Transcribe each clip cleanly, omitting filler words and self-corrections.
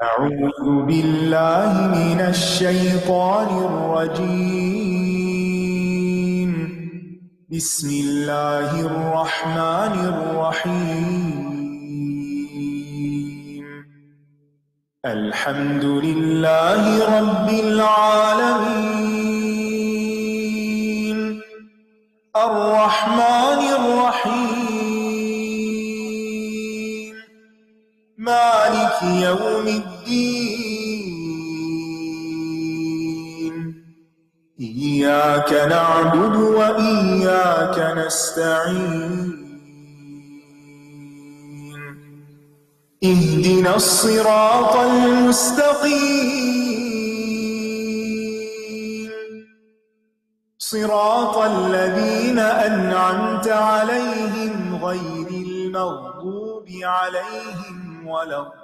أعوذ بالله من الشيطان الرجيم. بسم الله الرحمن الرحيم. الحمد لله رب العالمين. الرحمن الرحيم. مالك يوم الدين. إياك نعبد وإياك نستعين. اهدنا الصراط المستقيم. صراط الذين أنعمت عليهم غير المغضوب عليهم ولا الضالين.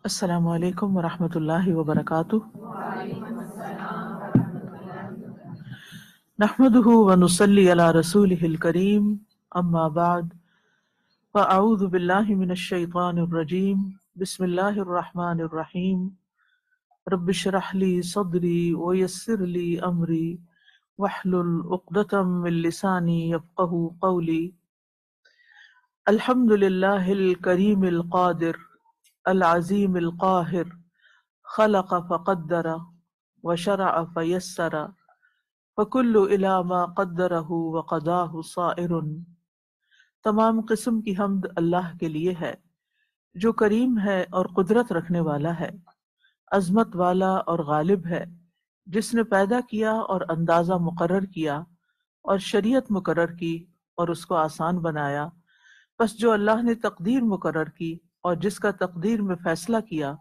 السلام علیکم ورحمۃ اللہ وبرکاتہ۔ نحمده ونصلی علی رسولہ الکریم، اما بعد فاعوذ باللہ من الشیطان الرجیم، بسم اللہ الرحمن الرحیم۔ رب اشرح لی صدری ویسر لی امری واحلل عقدۃ من لسانی یفقہوا قولی۔ الحمد للہ الکریم القادر العظیم القاہر، خلق فقدر وشرع فیسر، فکل الی ما قدرہ وقضاہ صائر۔ تمام قسم کی حمد اللہ کے لیے ہے جو کریم ہے اور قدرت رکھنے والا ہے، عظمت والا اور غالب ہے، جس نے پیدا کیا اور اندازہ مقرر کیا اور شریعت مقرر کی اور اس کو آسان بنایا۔ پس جو اللہ نے تقدیر مقرر کی اور جس کا تقدیر میں فیصلہ کیا،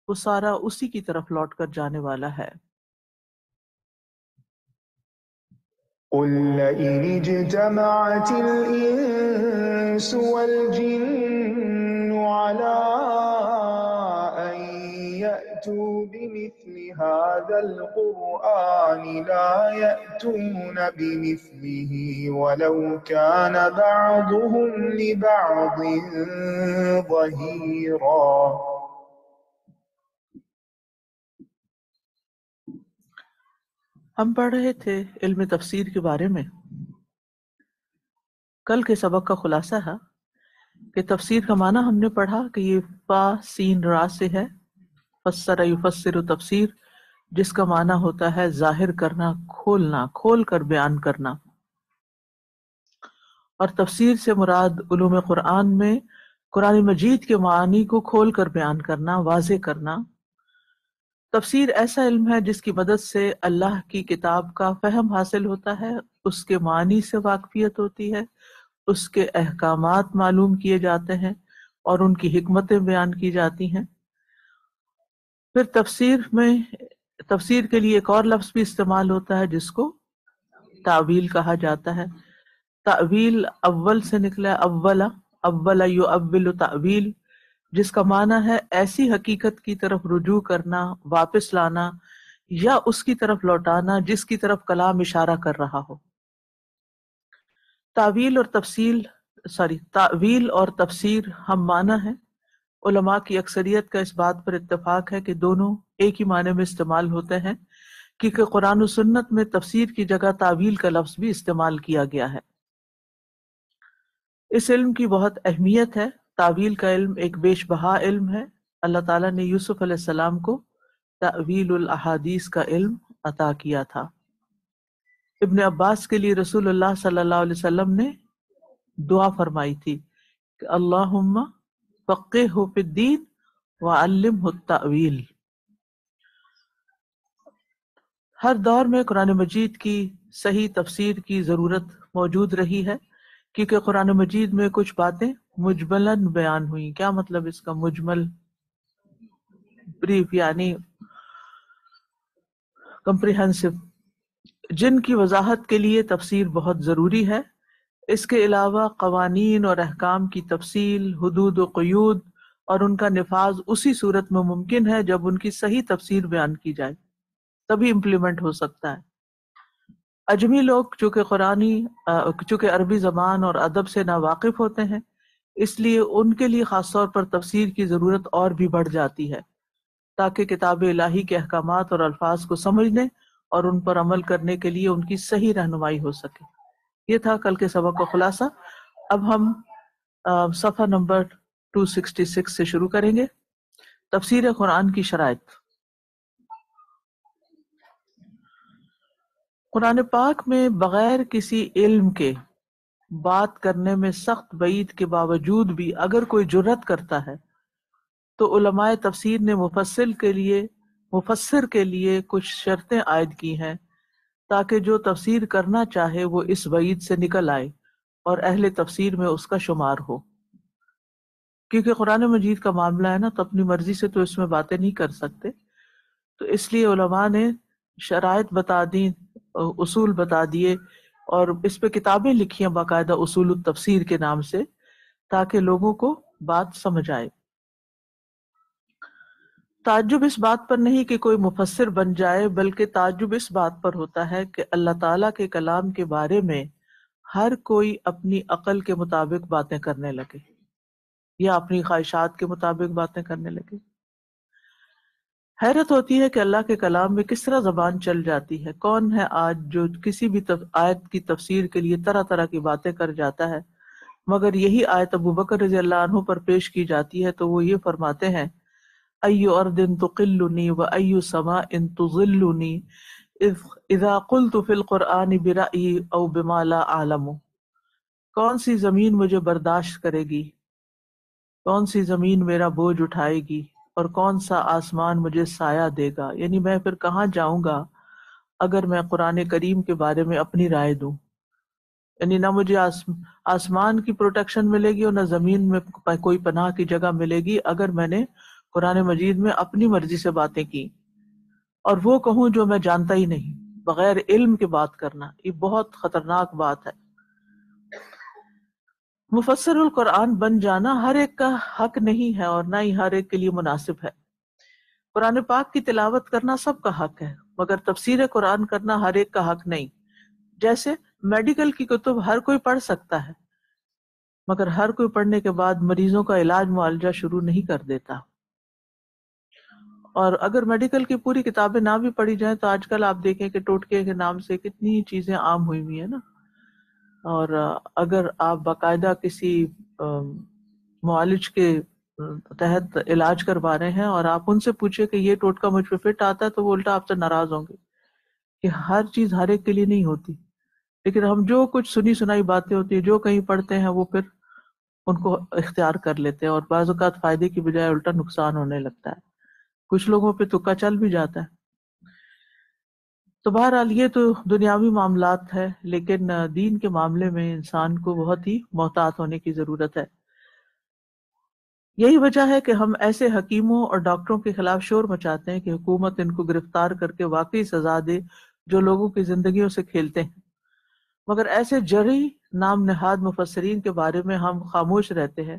وہ سارا اسی کی طرف لوٹ کر جانے والا ہے۔ قل لئن اجتمعت الإنس والجن على أن يأتوا بمثل هذا القرآن لا يأتون بمثله ولو كان بعضهم لبعض ظهيرا۔ ہم پڑھ رہے تھے علم تفسیر کے بارے میں۔ کل کے سبق کا خلاصہ ہے کہ تفسیر کا معنی ہم نے پڑھا کہ یہ فا سین را سے ہے، فسر یفسر تفسیر، جس کا معنی ہوتا ہے ظاہر کرنا، کھولنا، کھول کر بیان کرنا۔ اور تفسیر سے مراد علوم قرآن میں قرآن مجید کے معانی کو کھول کر بیان کرنا، واضح کرنا۔ تفسیر ایسا علم ہے جس کی مدد سے اللہ کی کتاب کا فہم حاصل ہوتا ہے، اس کے معنی سے واقفیت ہوتی ہے، اس کے احکامات معلوم کیے جاتے ہیں اور ان کی حکمتیں بیان کی جاتی ہیں۔ پھر تفسیر کے لیے ایک اور لفظ بھی استعمال ہوتا ہے جس کو تعویل کہا جاتا ہے۔ تعویل اول سے نکلا، اول یؤول تعویل، جس کا معنی ہے ایسی حقیقت کی طرف رجوع کرنا، واپس لانا یا اس کی طرف لوٹانا جس کی طرف کلام اشارہ کر رہا ہو۔ تعویل اور تفسیر ہم معنی ہے۔ علماء کی اکثریت کا اس بات پر اتفاق ہے کہ دونوں ایک ہی معنی میں استعمال ہوتے ہیں، کیونکہ قرآن و سنت میں تفسیر کی جگہ تعویل کا لفظ بھی استعمال کیا گیا ہے۔ اس علم کی بہت اہمیت ہے۔ تعویل کا علم ایک بیش بہا علم ہے۔ اللہ تعالیٰ نے یوسف علیہ السلام کو تعویل الاحادیث کا علم عطا کیا تھا۔ ابن عباس کے لیے رسول اللہ صلی اللہ علیہ وسلم نے دعا فرمائی تھی کہ اللہم فقہہ فی الدین وعلمہ التأویل۔ ہر دور میں قرآن مجید کی صحیح تفسیر کی ضرورت موجود رہی ہے، کیونکہ قرآن مجید میں کچھ باتیں مجملاً بیان ہوئیں۔ کیا مطلب اس کا؟ مجمل، بریف یعنی کمپریہنسو، جن کی وضاحت کے لیے تفسیر بہت ضروری ہے۔ اس کے علاوہ قوانین اور احکام کی تفصیل، حدود و قیود اور ان کا نفاذ اسی صورت میں ممکن ہے جب ان کی صحیح تفسیر بیان کی جائے، تبھی امپلیمنٹ ہو سکتا ہے۔ اجمی لوگ چونکہ عربی زبان اور ادب سے ناواقف ہوتے ہیں، اس لیے ان کے لیے خاص طور پر تفسیر کی ضرورت اور بھی بڑھ جاتی ہے، تاکہ کتاب الہی کے احکامات اور الفاظ کو سمجھنے اور ان پر عمل کرنے کے لیے ان کی صحیح رہنمائی ہو سکے۔ یہ تھا کل کے سبق کا خلاصہ۔ اب ہم صفحہ نمبر 266 سے شروع کریں گے۔ تفسیر قرآن کی شرائط۔ قرآن پاک میں بغیر کسی علم کے بات کرنے میں سخت وعید کے باوجود بھی اگر کوئی جرات کرتا ہے تو علماء تفسیر نے مفسر کے لیے کچھ شرطیں عائد کی ہیں تاکہ جو تفسیر کرنا چاہے وہ اس وعید سے نکل آئے اور اہل تفسیر میں اس کا شمار ہو۔ کیونکہ قرآن مجید کا معاملہ ہے نا، تو اپنی مرضی سے تو اس میں باتیں نہیں کر سکتے، تو اس لیے علماء نے شرائط بتا دی، اصول بتا دیے، اور اس پہ کتابیں لکھی ہیں باقاعدہ اصول التفسیر کے نام سے، تاکہ لوگوں کو بات سمجھ آئے۔ تعجب اس بات پر نہیں کہ کوئی مفسر بن جائے، بلکہ تعجب اس بات پر ہوتا ہے کہ اللہ تعالیٰ کے کلام کے بارے میں ہر کوئی اپنی عقل کے مطابق باتیں کرنے لگے یا اپنی خواہشات کے مطابق باتیں کرنے لگے۔ حیرت ہوتی ہے کہ اللہ کے کلام میں کس طرح زبان چل جاتی ہے۔ کون ہے آج جو کسی بھی آیت کی تفسیر کے لیے طرح طرح کی باتیں کر جاتا ہے، مگر یہی آیت ابو بکر رضی اللہ عنہ پر پیش کی جاتی ہے تو وہ یہ فرماتے ہیں، ایو ارض تقلنی و ایو سماء تظلنی اذا قلت فی القرآن برأیی او بما لا اعلم۔ کون سی زمین مجھے برداشت کرے گی، کون سی زمین میرا بوجھ اٹھائے گی، اور کون سا آسمان مجھے سایہ دے گا؟ یعنی میں پھر کہاں جاؤں گا اگر میں قرآن کریم کے بارے میں اپنی رائے دوں؟ یعنی نہ مجھے آسمان کی پروٹیکشن ملے گی اور نہ زمین میں کوئی پناہ کی جگہ ملے گی اگر میں نے قرآن مجید میں اپنی مرضی سے باتیں کی، اور وہ کہوں جو میں جانتا ہی نہیں، بغیر علم کے بات کرنا، یہ بہت خطرناک بات ہے۔ مفسر القرآن بن جانا ہر ایک کا حق نہیں ہے اور نہ ہی ہر ایک کے لیے مناسب ہے۔ قرآن پاک کی تلاوت کرنا سب کا حق ہے، مگر تفسیر قرآن کرنا ہر ایک کا حق نہیں۔ جیسے میڈیکل کی کتب ہر کوئی پڑھ سکتا ہے، مگر ہر کوئی پڑھنے کے بعد مریضوں کا علاج معالجہ شروع نہیں کر دیتا۔ اور اگر میڈیکل کی پوری کتابیں نہ بھی پڑھی جائیں تو آج کل آپ دیکھیں کہ ٹوٹکے کے نام سے کتنی چیزیں عام ہوئی ہوئی ہیں نا، اور اگر آپ باقاعدہ کسی معالج کے تحت علاج کروا رہے ہیں اور آپ ان سے پوچھیں کہ یہ ٹوٹکا مجھ پہ فٹ آتا ہے تو وہ الٹا آپ سے ناراض ہوں گے کہ ہر چیز ہر ایک کے لیے نہیں ہوتی۔ لیکن ہم جو کچھ سنی سنائی باتیں ہوتی ہیں جو کہیں پڑھتے ہیں وہ پھر ان کو اختیار کر لیتے ہیں، اور بعض اوقات فائدے کی بجائے الٹا نقصان ہونے لگتا ہے، کچھ لوگوں پہ تکا چل بھی جاتا ہے۔ تو بہرحال یہ تو دنیاوی معاملات ہے، لیکن دین کے معاملے میں انسان کو بہت ہی محتاط ہونے کی ضرورت ہے۔ یہی وجہ ہے کہ ہم ایسے حکیموں اور ڈاکٹروں کے خلاف شور مچاتے ہیں کہ حکومت ان کو گرفتار کر کے واقعی سزا دے جو لوگوں کی زندگیوں سے کھیلتے ہیں، مگر ایسے جری نام نہاد مفسرین کے بارے میں ہم خاموش رہتے ہیں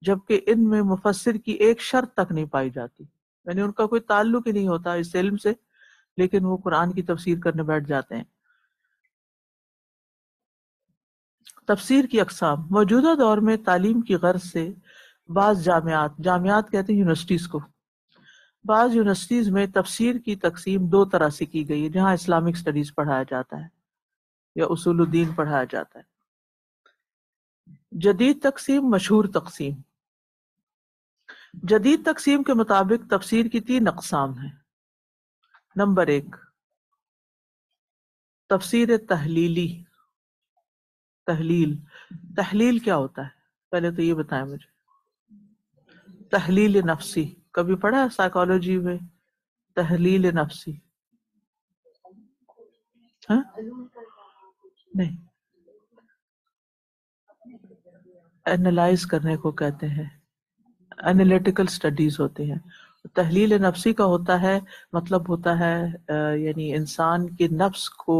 جبکہ ان میں مفسر کی ایک شرط تک نہیں پائی جاتی، یعنی ان کا کوئی تعلق ہی نہیں ہوتا اس علم سے، لیکن وہ قرآن کی تفسیر کرنے بیٹھ جاتے ہیں۔ تفسیر کی اقسام۔ موجودہ دور میں تعلیم کی غرض سے بعض جامعات کہتے ہیں یونیورسٹیز کو، بعض یونیورسٹیز میں تفسیر کی تقسیم دو طرح سے کی گئی ہے، جہاں اسلامک اسٹڈیز پڑھایا جاتا ہے یا اصول الدین پڑھایا جاتا ہے۔ جدید تقسیم، مشہور تقسیم۔ جدید تقسیم کے مطابق تفسیر کی 3 اقسام ہیں۔ نمبر 1، تفسیر تحلیلی۔ تحلیل کیا ہوتا ہے پہلے تو یہ بتائیں مجھے۔ تحلیل نفسی کبھی پڑھا ہے سائیکالوجی میں؟ تحلیل نفسی ہاں؟ نہیں، اینالائز کرنے کو کہتے ہیں، انالیٹیکل سٹڈیز ہوتے ہیں۔ تحلیل نفسی کا ہوتا ہے، مطلب ہوتا ہے یعنی انسان کے نفس کو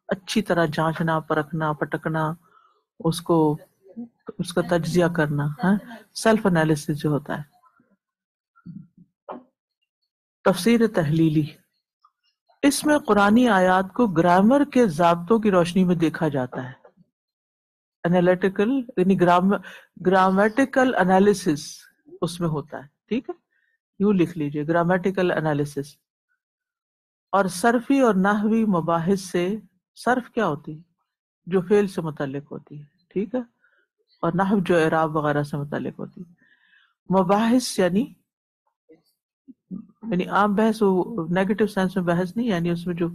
اچھی طرح جانچنا، پرکھنا، پٹکنا، اس کا تجزیہ کرنا، سیلف انالیسس جو ہوتا ہے۔ تفسیر تحلیلی، اس میں قرآنی آیات کو گرامر کے ضابطوں کی روشنی میں دیکھا جاتا ہے. انالیٹیکل یعنی گرامیٹیکل انالیسس اس میں ہوتا ہے. ٹھیک ہے، یوں لکھ لیجئے گرامیٹیکل انالیسس. اور صرفی اور نحوی مباحث سے، صرف کیا ہوتی ہے؟ جو فعل سے متعلق ہوتی ہے. ٹھیک ہے، اور نحو جو اعراب وغیرہ سے متعلق ہوتی ہے. مباحث یعنی عام بحث، وہ نیگیٹو سینس میں بحث نہیں، یعنی اس میں جو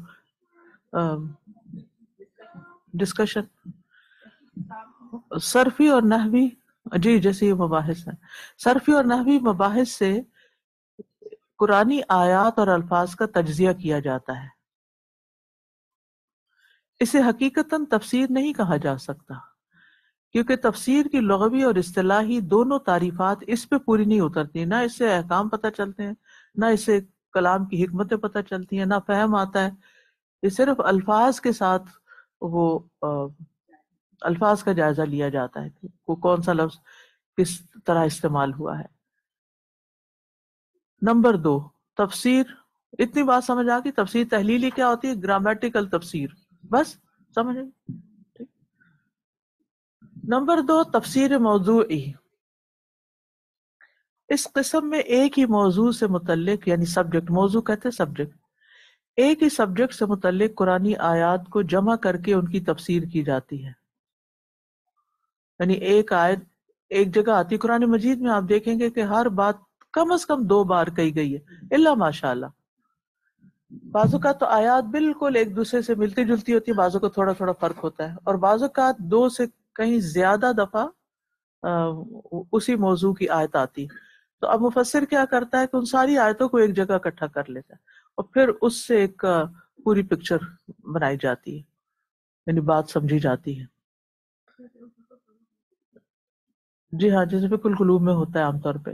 ڈسکشن. صرفی اور نحوی، جی جیسے یہ مباحث ہیں، صرفی اور نحوی مباحث سے قرآنی آیات اور الفاظ کا تجزیہ کیا جاتا ہے. اسے حقیقتاً تفسیر نہیں کہا جا سکتا، کیونکہ تفسیر کی لغوی اور اصطلاحی دونوں تعریفات اس پہ پوری نہیں اترتی. نہ اس سے احکام پتہ چلتے ہیں، نہ اس سے کلام کی حکمتیں پتہ چلتی ہیں، نہ فہم آتا ہے. یہ صرف الفاظ کے ساتھ وہ الفاظ کا جائزہ لیا جاتا ہے کہ وہ کون سا لفظ کس طرح استعمال ہوا ہے. نمبر 2، تفسیر. اتنی بات سمجھ آ گئی؟ تفسیر تحلیلی کیا ہوتی ہے؟ گرامیٹیکل تفسیر. بس سمجھ آئی؟ نمبر 2، تفسیر موضوعی. اس قسم میں ایک ہی موضوع سے متعلق، یعنی سبجیکٹ، موضوع کہتے ہیں سبجیکٹ، ایک ہی سبجیکٹ سے متعلق قرآنی آیات کو جمع کر کے ان کی تفسیر کی جاتی ہے. یعنی ایک آیت ایک جگہ آتی ہے قرآن مجید میں، آپ دیکھیں گے کہ ہر بات کم از کم 2 بار کہی گئی ہے، الا ماشاء اللہ. بعض اوقات تو آیات بالکل ایک دوسرے سے ملتی جلتی ہوتی ہے، بعض اوقات تھوڑا تھوڑا فرق ہوتا ہے، اور بعض اوقات 2 سے کہیں زیادہ دفعہ اسی موضوع کی آیت آتی. تو اب مفسر کیا کرتا ہے کہ ان ساری آیتوں کو ایک جگہ اکٹھا کر لیتا ہے، اور پھر اس سے ایک پوری پکچر بنائی جاتی ہے، یعنی بات سمجھی جاتی ہے. جی ہاں، جیسے فقہ القلوب میں ہوتا ہے عام طور پہ،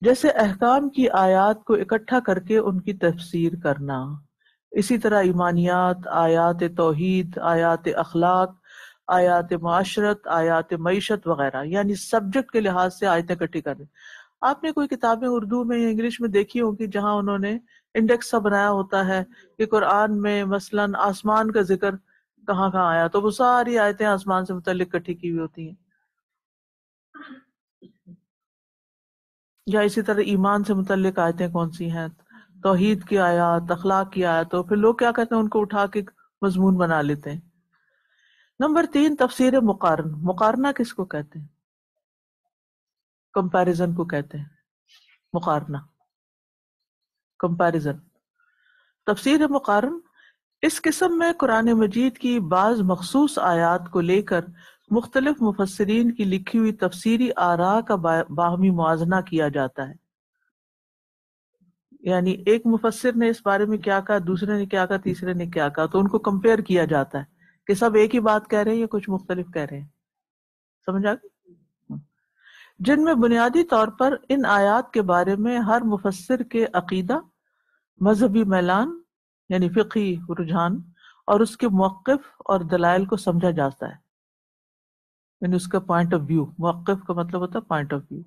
جیسے احکام کی آیات کو اکٹھا کر کے ان کی تفسیر کرنا. اسی طرح ایمانیات، آیات توحید، آیات اخلاق، آیات معاشرت، آیات معیشت وغیرہ، یعنی سبجیکٹ کے لحاظ سے آیتیں اکٹھی کریں. آپ نے کوئی کتابیں اردو میں یا انگلش میں دیکھی ہوگی جہاں انہوں نے انڈیکس سا بنایا ہوتا ہے کہ قرآن میں مثلاً آسمان کا ذکر کہاں کہاں آیا، تو وہ ساری آیتیں آسمان سے متعلق اکٹھی کی ہوئی ہوتی ہیں. یا اسی طرح ایمان سے متعلق آیتیں کون سی ہیں، توحید کی آیات، اخلاق کی آیات، تو پھر لوگ کیا کہتے ہیں، ان کو اٹھا کے مضمون بنا لیتے ہیں. نمبر 3، تفسیر مقارن. مقارنہ کس کو کہتے ہیں؟ کمپیریزن کو کہتے ہیں مقارنہ، کمپیریزن. تفسیر مقارن اس قسم میں قرآن مجید کی بعض مخصوص آیات کو لے کر مختلف مفسرین کی لکھی ہوئی تفسیری آراء کا باہمی موازنہ کیا جاتا ہے. یعنی ایک مفسر نے اس بارے میں کیا کہا، دوسرے نے کیا کہا، تیسرے نے کیا کہا، تو ان کو کمپیئر کیا جاتا ہے کہ سب ایک ہی بات کہہ رہے ہیں یا کچھ مختلف کہہ رہے ہیں. سمجھ آ گئی؟ جن میں بنیادی طور پر ان آیات کے بارے میں ہر مفسر کے عقیدہ، مذہبی میلان یعنی فقہی رجحان، اور اس کے موقف اور دلائل کو سمجھا جاتا ہے. یعنی اس کا پوائنٹ آف ویو، موقف کا مطلب ہوتا ہے پوائنٹ آف ویو،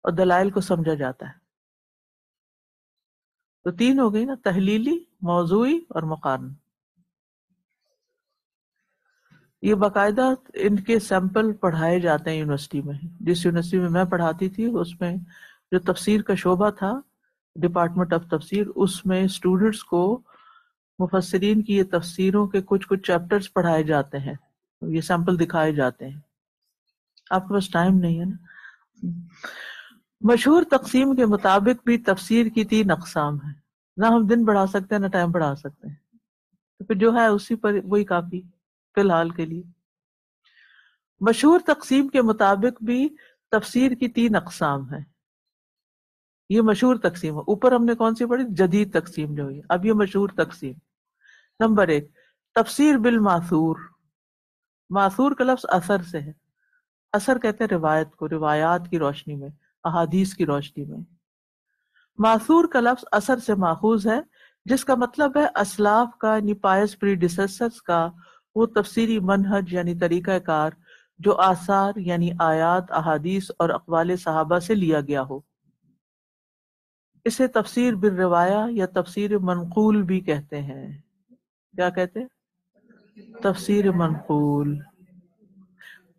اور دلائل کو سمجھا جاتا ہے. تو 3 ہو گئی نا، تحلیلی، موضوعی اور مقارن. یہ باقاعدہ ان کے سیمپل پڑھائے جاتے ہیں یونیورسٹی میں. جس یونیورسٹی میں میں پڑھاتی تھی اس میں جو تفسیر کا شعبہ تھا، ڈپارٹمنٹ آف تفسیر، اس میں اسٹوڈنٹس کو مفسرین کی یہ تفسیروں کے کچھ چیپٹرز پڑھائے جاتے ہیں، یہ سیمپل دکھائے جاتے ہیں. آپ کے پاس ٹائم نہیں ہے نا. مشہور تقسیم کے مطابق بھی تفسیر کی 3 اقسام ہیں. نہ ہم دن بڑھا سکتے ہیں، نہ ٹائم بڑھا سکتے ہیں، تو پھر جو ہے اسی پر وہی کافی فی الحال کے لیے. مشہور تقسیم کے مطابق بھی تفسیر کی 3 اقسام ہیں. یہ مشہور تقسیم ہے. اوپر ہم نے کون سی پڑھی؟ جدید تقسیم جو ہوئی. اب یہ مشہور تقسیم. نمبر 1، تفسیر بالماثور. ماثور کا لفظ اثر سے ہے. اثر کہتے ہیں روایت کو، روایات کی روشنی میں، احادیث کی روشنی میں. ماثور کا لفظ اثر سے ماخوذ ہے، جس کا مطلب ہے اسلاف کا، یعنی پائس پریڈیسیسرز کا وہ تفسیری منہج یعنی طریقہ کار جو آثار یعنی آیات، احادیث اور اقوال صحابہ سے لیا گیا ہو. اسے تفسیر بالروایا یا تفسیر منقول بھی کہتے ہیں. کیا کہتے ہیں؟ تفسیر منقول.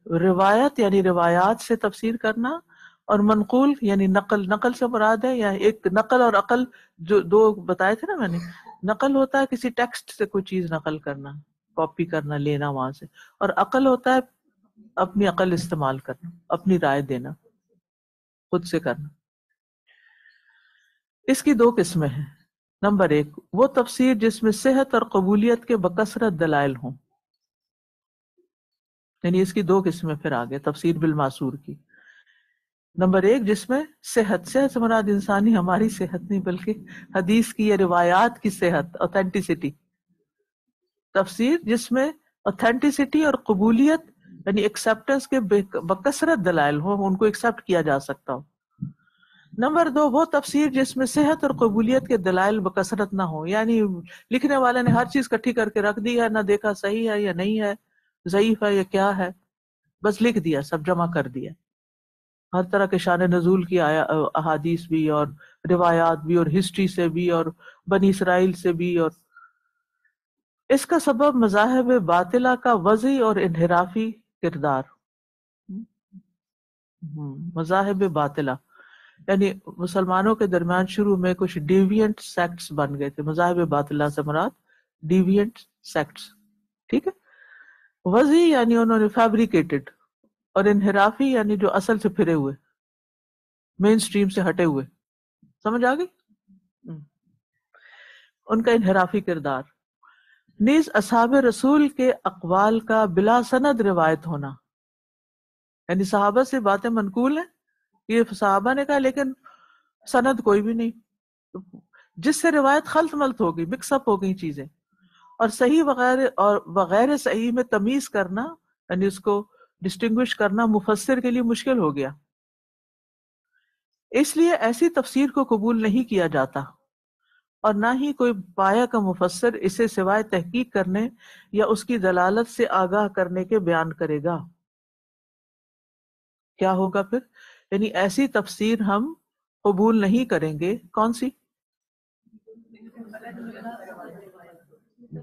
روایت یعنی روایات سے تفسیر کرنا، اور منقول یعنی نقل. نقل سے مراد ہے، یا ایک نقل اور عقل جو دو بتائے تھے نا میں نے. نقل ہوتا ہے کسی ٹیکسٹ سے کوئی چیز نقل کرنا، کاپی کرنا، لینا وہاں سے، اور عقل ہوتا ہے اپنی عقل استعمال کرنا، اپنی رائے دینا، خود سے کرنا. اس کی دو قسمیں ہیں. نمبر ایک، وہ تفسیر جس میں صحت اور قبولیت کے بکثرت دلائل ہوں. یعنی اس کی دو قسمیں پھر آگے تفسیر بالمعصور کی. نمبر ایک، جس میں صحت سے مراد انسانی ہماری صحت نہیں بلکہ حدیث کی یا روایات کی صحت، اوتھینٹسٹی. تفسیر جس میں اوتھینٹسٹی اور قبولیت یعنی ایکسپٹنس کے بکثرت دلائل ہوں، ان کو ایکسپٹ کیا جا سکتا ہو. نمبر دو، وہ تفسیر جس میں صحت اور قبولیت کے دلائل بکثرت نہ ہو، یعنی لکھنے والے نے ہر چیز کٹھی کر کے رکھ دی ہے، نہ دیکھا صحیح ہے یا نہیں ہے، ضعیف ہے یا کیا ہے، بس لکھ دیا، سب جمع کر دیا. ہر طرح کے شان نزول کی احادیث بھی، اور روایات بھی، اور ہسٹری سے بھی، اور بنی اسرائیل سے بھی. اور اس کا سبب مذاہب باطلہ کا وضعی اور انحرافی کردار. مذاہب باطلہ یعنی مسلمانوں کے درمیان شروع میں کچھ ڈیوینٹ سیکٹس بن گئے تھے. مذاہب باطلہ سے مراد ڈیوینٹ سیکٹس. ٹھیک ہے. وضعی یعنی انہوں نے فیبریکیٹڈ، اور انحرافی یعنی جو اصل سے پھرے ہوئے، مین سٹریم سے ہٹے ہوئے. سمجھ آ گئی ان کا انحرافی کردار. نیز اصحاب رسول کے اقوال کا بلا سند روایت ہونا، یعنی صحابہ سے باتیں منقول ہیں، یہ صحابہ نے کہا لیکن سند کوئی بھی نہیں، جس سے روایت خلط ملط ہو گئی، مکس اپ ہو گئی چیزیں. اور صحیح وغیر صحیح میں تمیز کرنا، یعنی اس کو ڈسٹنگوش کرنا مفسر کے لیے مشکل ہو گیا. اس لیے ایسی تفسیر کو قبول نہیں کیا جاتا، اور نہ ہی کوئی پایا کا مفسر اسے سوائے تحقیق کرنے یا اس کی دلالت سے آگاہ کرنے کے بیان کرے گا. کیا ہوگا پھر؟ یعنی ایسی تفسیر ہم قبول نہیں کریں گے. کون سی؟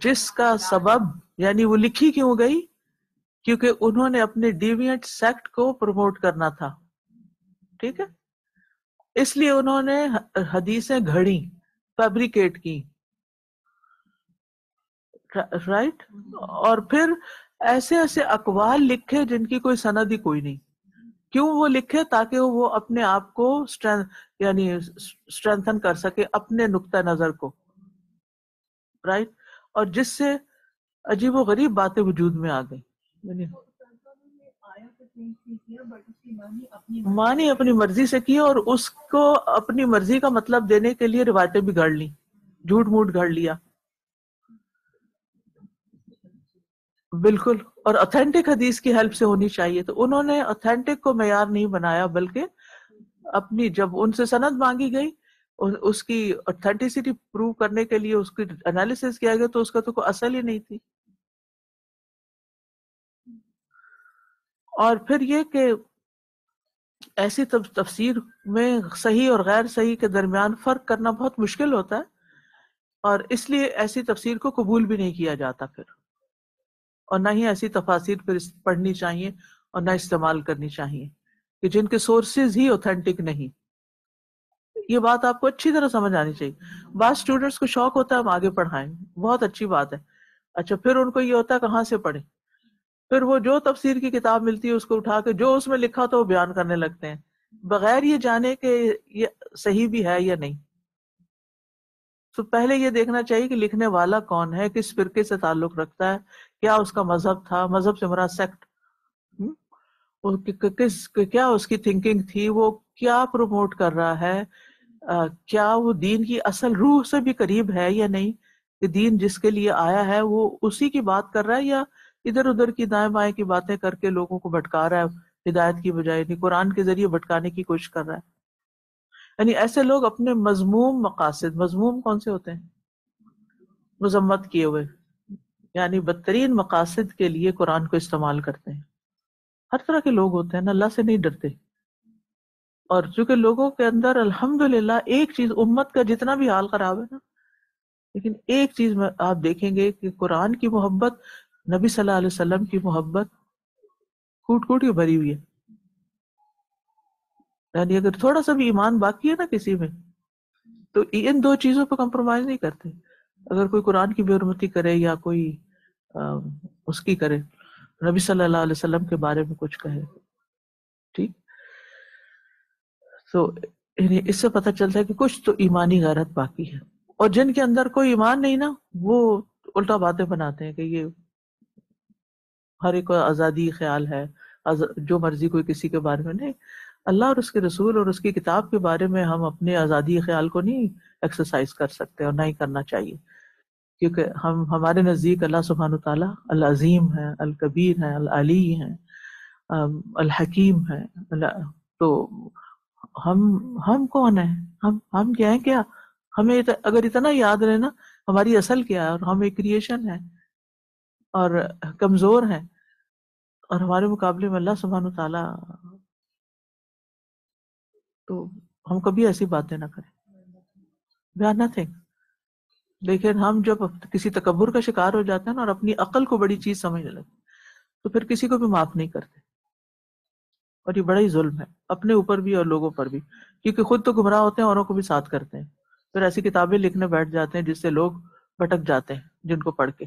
جس کا سبب یعنی وہ لکھی کیوں گئی؟ کیونکہ انہوں نے اپنے ڈیوینٹ سیکٹ کو پروموٹ کرنا تھا. ٹھیک ہے. اس لیے انہوں نے حدیثیں گھڑی، فیبریکیٹ کی. رائٹ. اور پھر ایسے ایسے اقوال لکھے جن کی کوئی سند ہی کوئی نہیں. کیوں وہ لکھے؟ تاکہ وہ اپنے آپ کو یعنی اسٹرینتھن کر سکے اپنے نقطہ نظر کو. رائٹ. اور جس سے عجیب و غریب باتیں وجود میں آ گئی. مانی اپنی مرضی سے کی، اور اس کو اپنی مرضی کا مطلب دینے کے لیے روایتیں بھی گھڑ لی، جھوٹ موٹ گھڑ لیا. بالکل. اور اوتھینٹک حدیث کی ہیلپ سے ہونی چاہیے، تو انہوں نے اوتھینٹک کو معیار نہیں بنایا، بلکہ اپنی جب ان سے سند مانگی گئی اس کی اوتھینٹسٹی پروو کرنے کے لیے اس کی انالیسس کیا گیا، تو اس کا تو کوئی اصل ہی نہیں تھی. اور پھر یہ کہ ایسی تفسیر میں صحیح اور غیر صحیح کے درمیان فرق کرنا بہت مشکل ہوتا ہے، اور اس لیے ایسی تفسیر کو قبول بھی نہیں کیا جاتا پھر، اور نہ ہی ایسی تفاسیر پھر پڑھنی چاہیے اور نہ استعمال کرنی چاہیے کہ جن کے سورسز ہی اوتھینٹک نہیں. یہ بات آپ کو اچھی طرح سمجھ آنی چاہیے. بعض اسٹوڈنٹس کو شوق ہوتا ہے ہم آگے پڑھائیں، بہت اچھی بات ہے. اچھا، پھر ان کو یہ ہوتا ہے کہاں سے پڑھیں، پھر وہ جو تفسیر کی کتاب ملتی ہے اس کو اٹھا کے جو اس میں لکھا تو وہ بیان کرنے لگتے ہیں، بغیر یہ جانے کہ یہ صحیح بھی ہے یا نہیں. تو پہلے یہ دیکھنا چاہیے کہ لکھنے والا کون ہے، کس فرقے سے تعلق رکھتا ہے، کیا اس کا مذہب تھا، مذہب سے مراد سیکٹ، کیا اس کی تھنکنگ تھی، وہ کیا پروموٹ کر رہا ہے، کیا وہ دین کی اصل روح سے بھی قریب ہے یا نہیں، کہ دین جس کے لیے آیا ہے وہ اسی کی بات کر رہا ہے، یا ادھر ادھر کی دائیں بائیں کی باتیں کر کے لوگوں کو بھٹکا رہا ہے ہدایت کی بجائے، یعنی قرآن کے ذریعے بھٹکانے کی کوشش کر رہا ہے. یعنی ایسے لوگ اپنے مذموم مقاصد، مذموم کون سے ہوتے ہیں؟ مذمت کیے ہوئے، یعنی بدترین مقاصد کے لیے قرآن کو استعمال کرتے ہیں. ہر طرح کے لوگ ہوتے ہیں نا، اللہ سے نہیں ڈرتے. اور چونکہ لوگوں کے اندر الحمدللہ ایک چیز، امت کا جتنا بھی حال خراب ہے نا، لیکن ایک چیز میں آپ دیکھیں گے کہ قرآن کی محبت، نبی صلی اللہ علیہ وسلم کی محبت کوٹ کوٹ کے بھری ہوئی ہے. یعنی اگر تھوڑا سا بھی ایمان باقی ہے نا کسی میں، تو ان دو چیزوں پہ کمپرومائز نہیں کرتے. اگر کوئی قرآن کی بے حرمتی کرے یا کوئی اس کی کرے، نبی صلی اللہ علیہ وسلم کے بارے میں کچھ کہے، ٹھیک. تو اس سے پتہ چلتا ہے کہ کچھ تو ایمانی غیرت باقی ہے. اور جن کے اندر کوئی ایمان نہیں نا، وہ الٹا باتیں بناتے ہیں کہ یہ ہر ایک کو آزادی خیال ہے، جو مرضی کوئی کسی کے بارے میں. نہیں، اللہ اور اس کے رسول اور اس کی کتاب کے بارے میں ہم اپنے آزادی خیال کو نہیں ایکسرسائز کر سکتے اور نہ ہی کرنا چاہیے، کیونکہ ہمارے نزدیک اللہ سبحانہ تعالیٰ العظیم ہے، الکبیر ہے، العلی ہے، الحکیم ہے. تو ہم کون ہیں؟ ہم کیا ہیں؟ کیا ہمیں اگر اتنا یاد رہے نا ہماری اصل کیا ہے، اور ہم ایک کریشن ہے اور کمزور ہیں، اور ہمارے مقابلے میں اللہ سبحانہ تعالیٰ، تو ہم کبھی ایسی باتیں نہ کریں. We are nothing. لیکن ہم جب کسی تکبر کا شکار ہو جاتے ہیں نا اور اپنی عقل کو بڑی چیز سمجھنے لگتے تو پھر کسی کو بھی معاف نہیں کرتے. اور یہ بڑا ہی ظلم ہے، اپنے اوپر بھی اور لوگوں پر بھی، کیونکہ خود تو گمراہ ہوتے ہیں، اوروں کو بھی ساتھ کرتے ہیں. پھر ایسی کتابیں لکھنے بیٹھ جاتے ہیں جس سے لوگ بھٹک جاتے ہیں، جن کو پڑھ کے.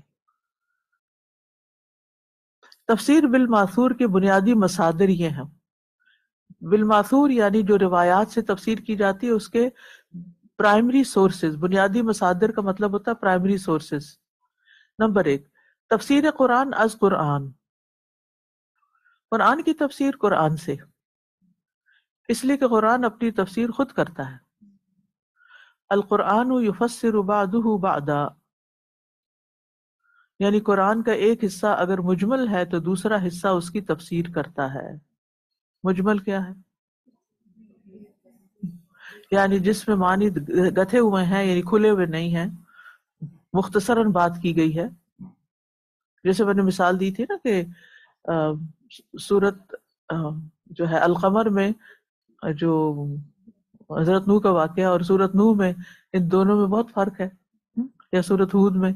تفسیر بالماثور کے بنیادی مصادر یہ ہیں. بالماثور یعنی جو روایات سے تفسیر کی جاتی ہے اس کے پرائمری سورسز. بنیادی مصادر کا مطلب ہوتا ہے پرائمری سورسز. نمبر 1، تفسیر قرآن از قرآن. قرآن کی تفسیر قرآن سے، اس لیے کہ قرآن اپنی تفسیر خود کرتا ہے. القرآن یفسر بعضہ بعضا، یعنی قرآن کا ایک حصہ اگر مجمل ہے تو دوسرا حصہ اس کی تفسیر کرتا ہے. مجمل کیا ہے؟ یعنی جس میں معنی گتھے ہوئے ہیں، یعنی کھلے ہوئے نہیں ہیں، مختصراً بات کی گئی ہے. جیسے میں نے مثال دی تھی نا کہ سورت جو ہے القمر میں جو حضرت نوح کا واقعہ اور سورت نوح میں، ان دونوں میں بہت فرق ہے. یا سورت ہود میں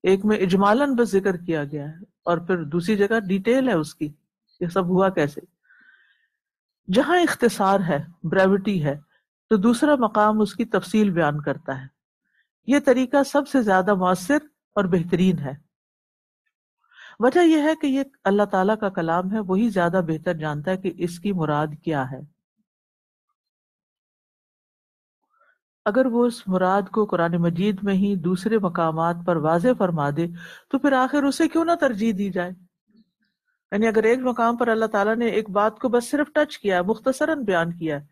ایک میں اجمالاً بس ذکر کیا گیا ہے اور پھر دوسری جگہ ڈیٹیل ہے اس کی، یہ سب ہوا کیسے. جہاں اختصار ہے، بریوٹی ہے، تو دوسرا مقام اس کی تفصیل بیان کرتا ہے. یہ طریقہ سب سے زیادہ مؤثر اور بہترین ہے. وجہ یہ ہے کہ یہ اللہ تعالیٰ کا کلام ہے، وہی زیادہ بہتر جانتا ہے کہ اس کی مراد کیا ہے. اگر وہ اس مراد کو قرآن مجید میں ہی دوسرے مقامات پر واضح فرما دے تو پھر آخر اسے کیوں نہ ترجیح دی جائے. یعنی اگر ایک مقام پر اللہ تعالیٰ نے ایک بات کو بس صرف ٹچ کیا ہے، مختصراً بیان کیا ہے،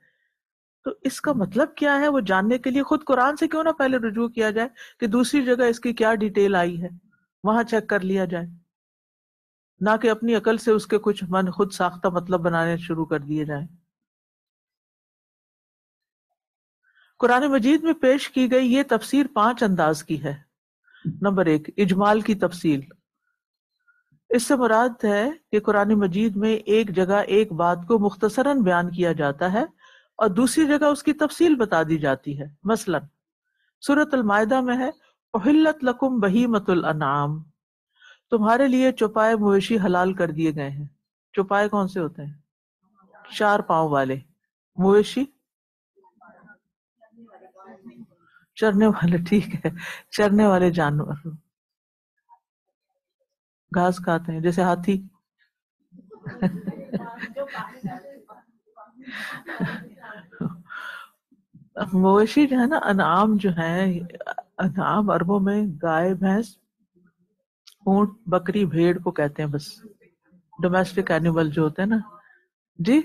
تو اس کا مطلب کیا ہے وہ جاننے کے لیے خود قرآن سے کیوں نہ پہلے رجوع کیا جائے کہ دوسری جگہ اس کی کیا ڈیٹیل آئی ہے، وہاں چیک کر لیا جائے، نہ کہ اپنی عقل سے اس کے کچھ من خود ساختہ مطلب بنانے شروع کر دیے جائیں. قرآن مجید میں پیش کی گئی یہ تفسیر 5 انداز کی ہے. نمبر 1، اجمال کی تفصیل. اس سے مراد ہے کہ قرآن مجید میں ایک جگہ ایک بات کو مختصراً بیان کیا جاتا ہے اور دوسری جگہ اس کی تفصیل بتا دی جاتی ہے. مثلا سورۃ المائدہ میں ہے احلت لکم بہیمۃ الانعام، تمہارے لیے چوپائے مویشی حلال کر دیے گئے ہیں. چوپائے کون سے ہوتے ہیں؟ 4 پاؤں والے. مویشی چرنے والے، ٹھیک ہے، چرنے والے جانور گھاس کھاتے ہیں جیسے ہاتھی. مویشی جو ہے نا، انعام جو ہے، انعام عربوں میں گائے، بھینس، اونٹ، بکری، بھیڑ کو کہتے ہیں. بس ڈومیسٹک اینیمل جو ہوتے ہیں نا، جی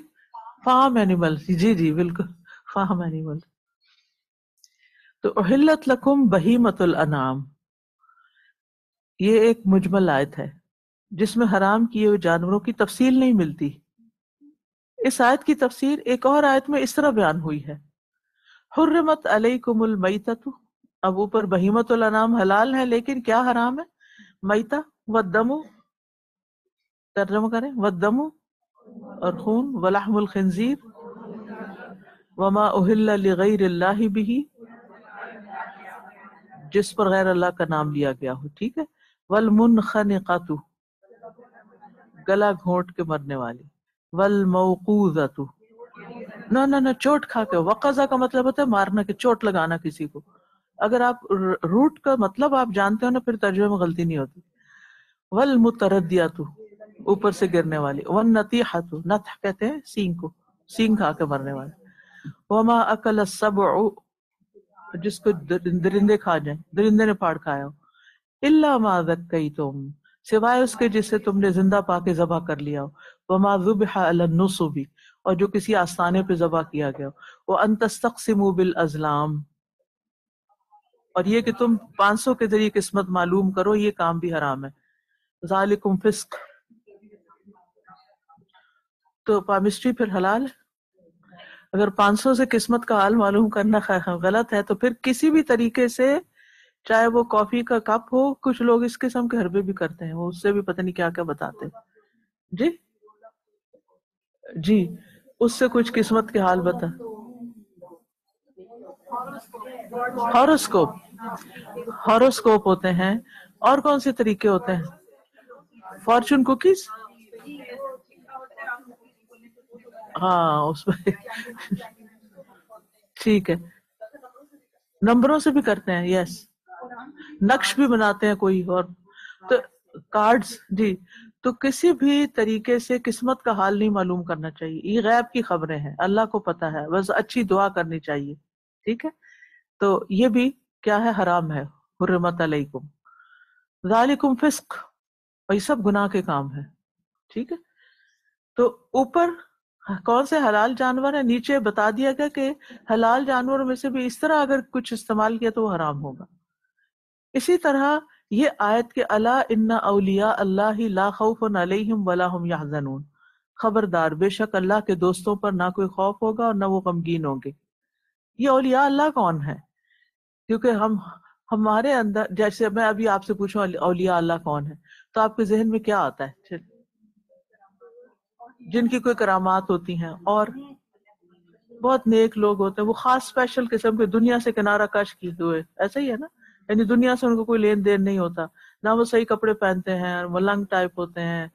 فارم اینیمل، جی جی بالکل فارم اینیمل. تو احلت لکم بہیمۃ الانعام، یہ ایک مجمل آیت ہے جس میں حرام کیے ہوئے جانوروں کی تفصیل نہیں ملتی. اس آیت کی تفسیر ایک اور آیت میں اس طرح بیان ہوئی ہے حرمت علیکم المیتۃ. اب اوپر بہیمۃ الانعام حلال ہے، لیکن کیا حرام ہے؟ میتہ والدم، ترجمہ کریں، والدم اور خون، ولحم الخنزیر وما اہل لغیر اللہ بھی، جس پر غیر اللہ کا نام لیا گیا ہو، ٹھیک ہے. والمنخنقۃ، گلا گھونٹ کے مرنے والی. والموقوذۃ، نہ نہ نہ چوٹ کھا کے. وقذا کا مطلب ہوتا ہے مارنا، کہ چوٹ لگانا کسی کو. اگر آپ روٹ کا مطلب آپ جانتے ہو نا، پھر ترجمے میں غلطی نہیں ہوتی. والمتردیۃ، اوپر سے گرنے والی. والنطیحۃ، نطح کہتے ہیں سینگ کو، سینگ کھا کے مرنے والی. وما اکل السبع، جس کو درندے کھا جائیں، درندے نے پھاڑ کھایا ہو. الا ما ذکیتم، سوائے اس کے جسے تم نے زندہ پا کے ذبح کر لیا ہو. وما ذبح علی النصب، اور جو کسی آستانے پہ ذبح کیا گیا ہو. وان تستقسموا بالازلام، اور یہ کہ تم 500 کے ذریعے قسمت معلوم کرو، یہ کام بھی حرام ہے. ذالکم فسق، تو پامسٹری پھر حلال ہے. اگر 500 سے قسمت کا حال معلوم کرنا غلط ہے، تو پھر کسی بھی طریقے سے، چاہے وہ کافی کا کپ ہو. کچھ لوگ اس قسم کے حربے بھی کرتے ہیں، وہ اس سے بھی پتہ نہیں کیا کیا بتاتے ہیں. جی جی، اس سے کچھ قسمت کے حال بتا. ہاروسکوپ، ہاروسکوپ ہوتے ہیں. اور کون سے طریقے ہوتے ہیں؟ فارچون کوکیز، ہاں اس میں ٹھیک ہے. نمبروں سے بھی کرتے ہیں، یس. نقش بھی بناتے ہیں کوئی اور. تو کارڈز، جی. تو کسی بھی طریقے سے قسمت کا حال نہیں معلوم کرنا چاہیے. یہ غیب کی خبریں ہیں، اللہ کو پتا ہے. بس اچھی دعا کرنی چاہیے، ٹھیک ہے. تو یہ بھی کیا ہے؟ حرام ہے. حرمت علیکم ذالکم فسق، اور یہ سب گناہ کے کام ہے، ٹھیک ہے. تو اوپر کون سے حلال جانور ہیں، نیچے بتا دیا گیا کہ حلال جانوروں میں سے بھی اس طرح اگر کچھ استعمال کیا تو وہ حرام ہوگا. اسی طرح یہ آیت کے الا ان اولیاء اللہ لا خوف علیہم ولا هم یحزنون، خبردار، بے شک اللہ کے دوستوں پر نہ کوئی خوف ہوگا اور نہ وہ غمگین ہوں گے. یہ اولیاء اللہ کون ہے؟ کیونکہ ہمارے اندر، جیسے میں ابھی آپ سے پوچھوں اولیاء اللہ کون ہے، تو آپ کے ذہن میں کیا آتا ہے؟ جن کی کوئی کرامات ہوتی ہیں اور بہت نیک لوگ ہوتے ہیں، وہ خاص اسپیشل قسم کے، دنیا سے کنارہ کش کیے ہوئے، ایسا ہی ہے نا. یعنی دنیا سے ان کو کوئی لین دین نہیں ہوتا، نہ وہ صحیح کپڑے پہنتے ہیں، ملنگ ٹائپ ہوتے ہیں،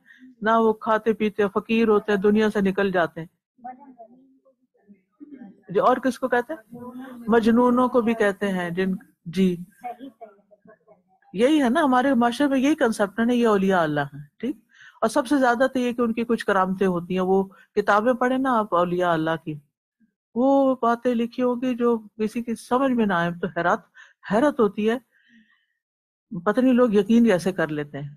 نہ وہ کھاتے پیتے، فقیر ہوتے ہیں، دنیا سے نکل جاتے ہیں. جو اور کس کو کہتے ہیں؟ مجنونوں کو بھی کہتے ہیں جن، جی یہی ہے نا ہمارے معاشرے میں، یہی کنسپٹ ہے نا، یہ اولیاء اللہ ہیں، ٹھیک. اور سب سے زیادہ تو یہ کہ ان کی کچھ کرامتیں ہوتی ہیں. وہ کتابیں پڑھیں نا آپ اولیاء اللہ کی، وہ باتیں لکھی ہوگی جو کسی کی سمجھ میں نہ آئے، تو حیرت ہوتی ہے. پتہ نہیں لوگ یقین کیسے کر لیتے ہیں.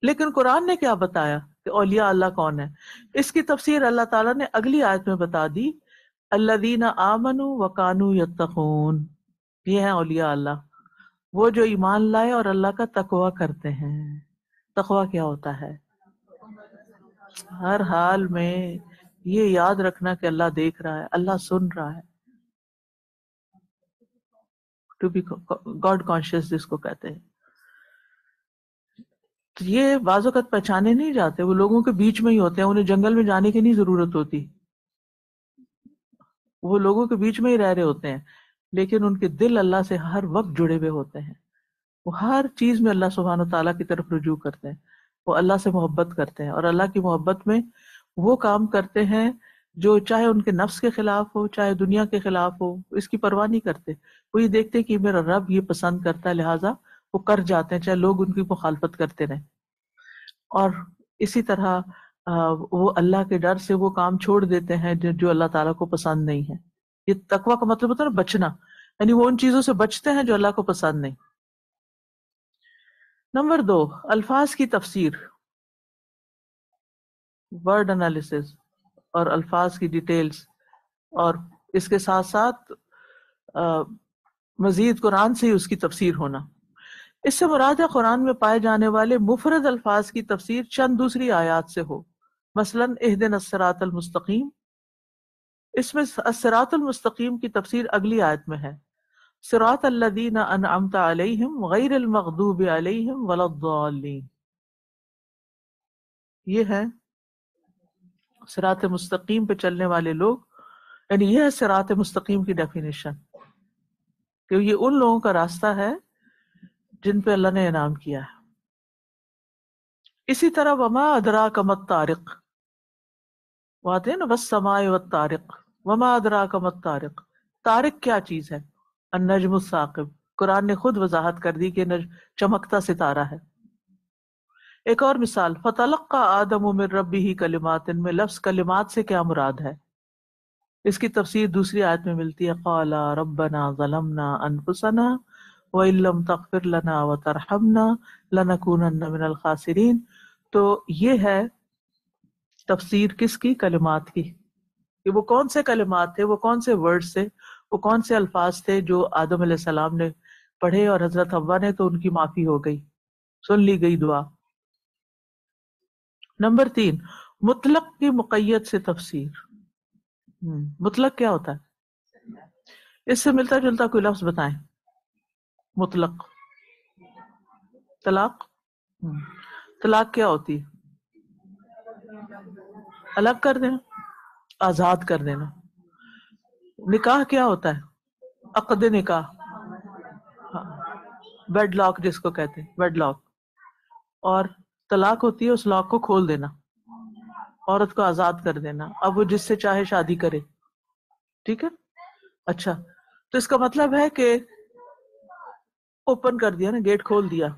لیکن قرآن نے کیا بتایا کہ اولیاء اللہ کون ہے؟ اس کی تفسیر اللہ تعالیٰ نے اگلی آیت میں بتا دی. الذین آمنوا وکانوا یتقون، یہ ہیں اولیاء اللہ، وہ جو ایمان لائے اور اللہ کا تقوی کرتے ہیں. تقوی کیا ہوتا ہے؟ ہر حال میں یہ یاد رکھنا کہ اللہ دیکھ رہا ہے، اللہ سن رہا ہے. ٹو بی گاڈ کانشیس جس کو کہتے ہیں. تو یہ بعض اوقات پہچانے نہیں جاتے، وہ لوگوں کے بیچ میں ہی ہوتے ہیں، انہیں جنگل میں جانے کی نہیں ضرورت ہوتی، وہ لوگوں کے بیچ میں ہی رہ رہے ہوتے ہیں، لیکن ان کے دل اللہ سے ہر وقت جڑے ہوئے ہوتے ہیں. وہ ہر چیز میں اللہ سبحانہ وتعالیٰ کی طرف رجوع کرتے ہیں، وہ اللہ سے محبت کرتے ہیں، اور اللہ کی محبت میں وہ کام کرتے ہیں جو چاہے ان کے نفس کے خلاف ہو، چاہے دنیا کے خلاف ہو، اس کی پرواہ نہیں کرتے. وہ یہ دیکھتے ہیں کہ میرا رب یہ پسند کرتا ہے، لہٰذا وہ کر جاتے ہیں چاہے لوگ ان کی مخالفت کرتے رہیں. اور اسی طرح وہ اللہ کے ڈر سے وہ کام چھوڑ دیتے ہیں جو اللہ تعالیٰ کو پسند نہیں ہے. یہ تقویٰ کا مطلب ہوتا ہے نا بچنا، یعنی وہ ان چیزوں سے بچتے ہیں جو اللہ کو پسند نہیں. نمبر 2، الفاظ کی تفسیر، ورڈ انالیسز اور الفاظ کی ڈیٹیلز، اور اس کے ساتھ ساتھ مزید قرآن سے ہی اس کی تفسیر ہونا. اس سے مراد ہے قرآن میں پائے جانے والے مفرد الفاظ کی تفسیر چند دوسری آیات سے ہو. مثلا اہدنا الصراط المستقیم، اس میں الصراط المستقیم کی تفسیر اگلی آیت میں ہے، صراط الذین انعمت علیہم غیر المغضوب علیہم ولا الضالین. یہ ہے صراط مستقیم پہ چلنے والے لوگ یعنی یہ ہے صراط مستقیم کی ڈیفینیشن، کہ یہ ان لوگوں کا راستہ ہے جن پہ اللہ نے انعام کیا ہے۔ اسی طرح وما ادراک ما الطارق، وہ آتے ہیں نا والسماء والطارق، وما ادراک ما الطارق، طارق کیا چیز ہے؟ النجم الثاقب، قرآن نے خود وضاحت کر دی کہ چمکتا ستارہ ہے۔ ایک اور مثال، فتلقى آدم من ربه کلمات، میں لفظ کلمات سے کیا مراد ہے؟ اس کی تفسیر دوسری آیت میں ملتی ہے، قال ربنا ظلمنا انفسنا وان لم تغفر لنا وترحمنا لنکونن من الخاسرین۔ تو یہ ہے تفسیر کس کی؟ کلمات کی، کہ وہ کون سے کلمات تھے، وہ کون سے ورڈز تھے، وہ کون سے الفاظ تھے جو آدم علیہ السلام نے پڑھے اور حضرت حوا نے، تو ان کی معافی ہو گئی، سن لی گئی دعا۔ نمبر 3، مطلق کی مقید سے تفسیر۔ مطلق کیا ہوتا ہے؟ اس سے ملتا جلتا کوئی لفظ بتائیں۔ مطلق، طلاق۔ طلاق کیا ہوتی ہے؟ الگ کر دینا، آزاد کر دینا۔ نکاح کیا ہوتا ہے؟ عقد نکاح، بیڈ لاک جس کو کہتے ہیں، بیڈ لاک۔ اور طلاق ہوتی ہے اس لاک کو کھول دینا، عورت کو آزاد کر دینا، اب وہ جس سے چاہے شادی کرے۔ ٹھیک ہے، اچھا، تو اس کا مطلب ہے کہ اوپن کر دیا نا، گیٹ کھول دیا،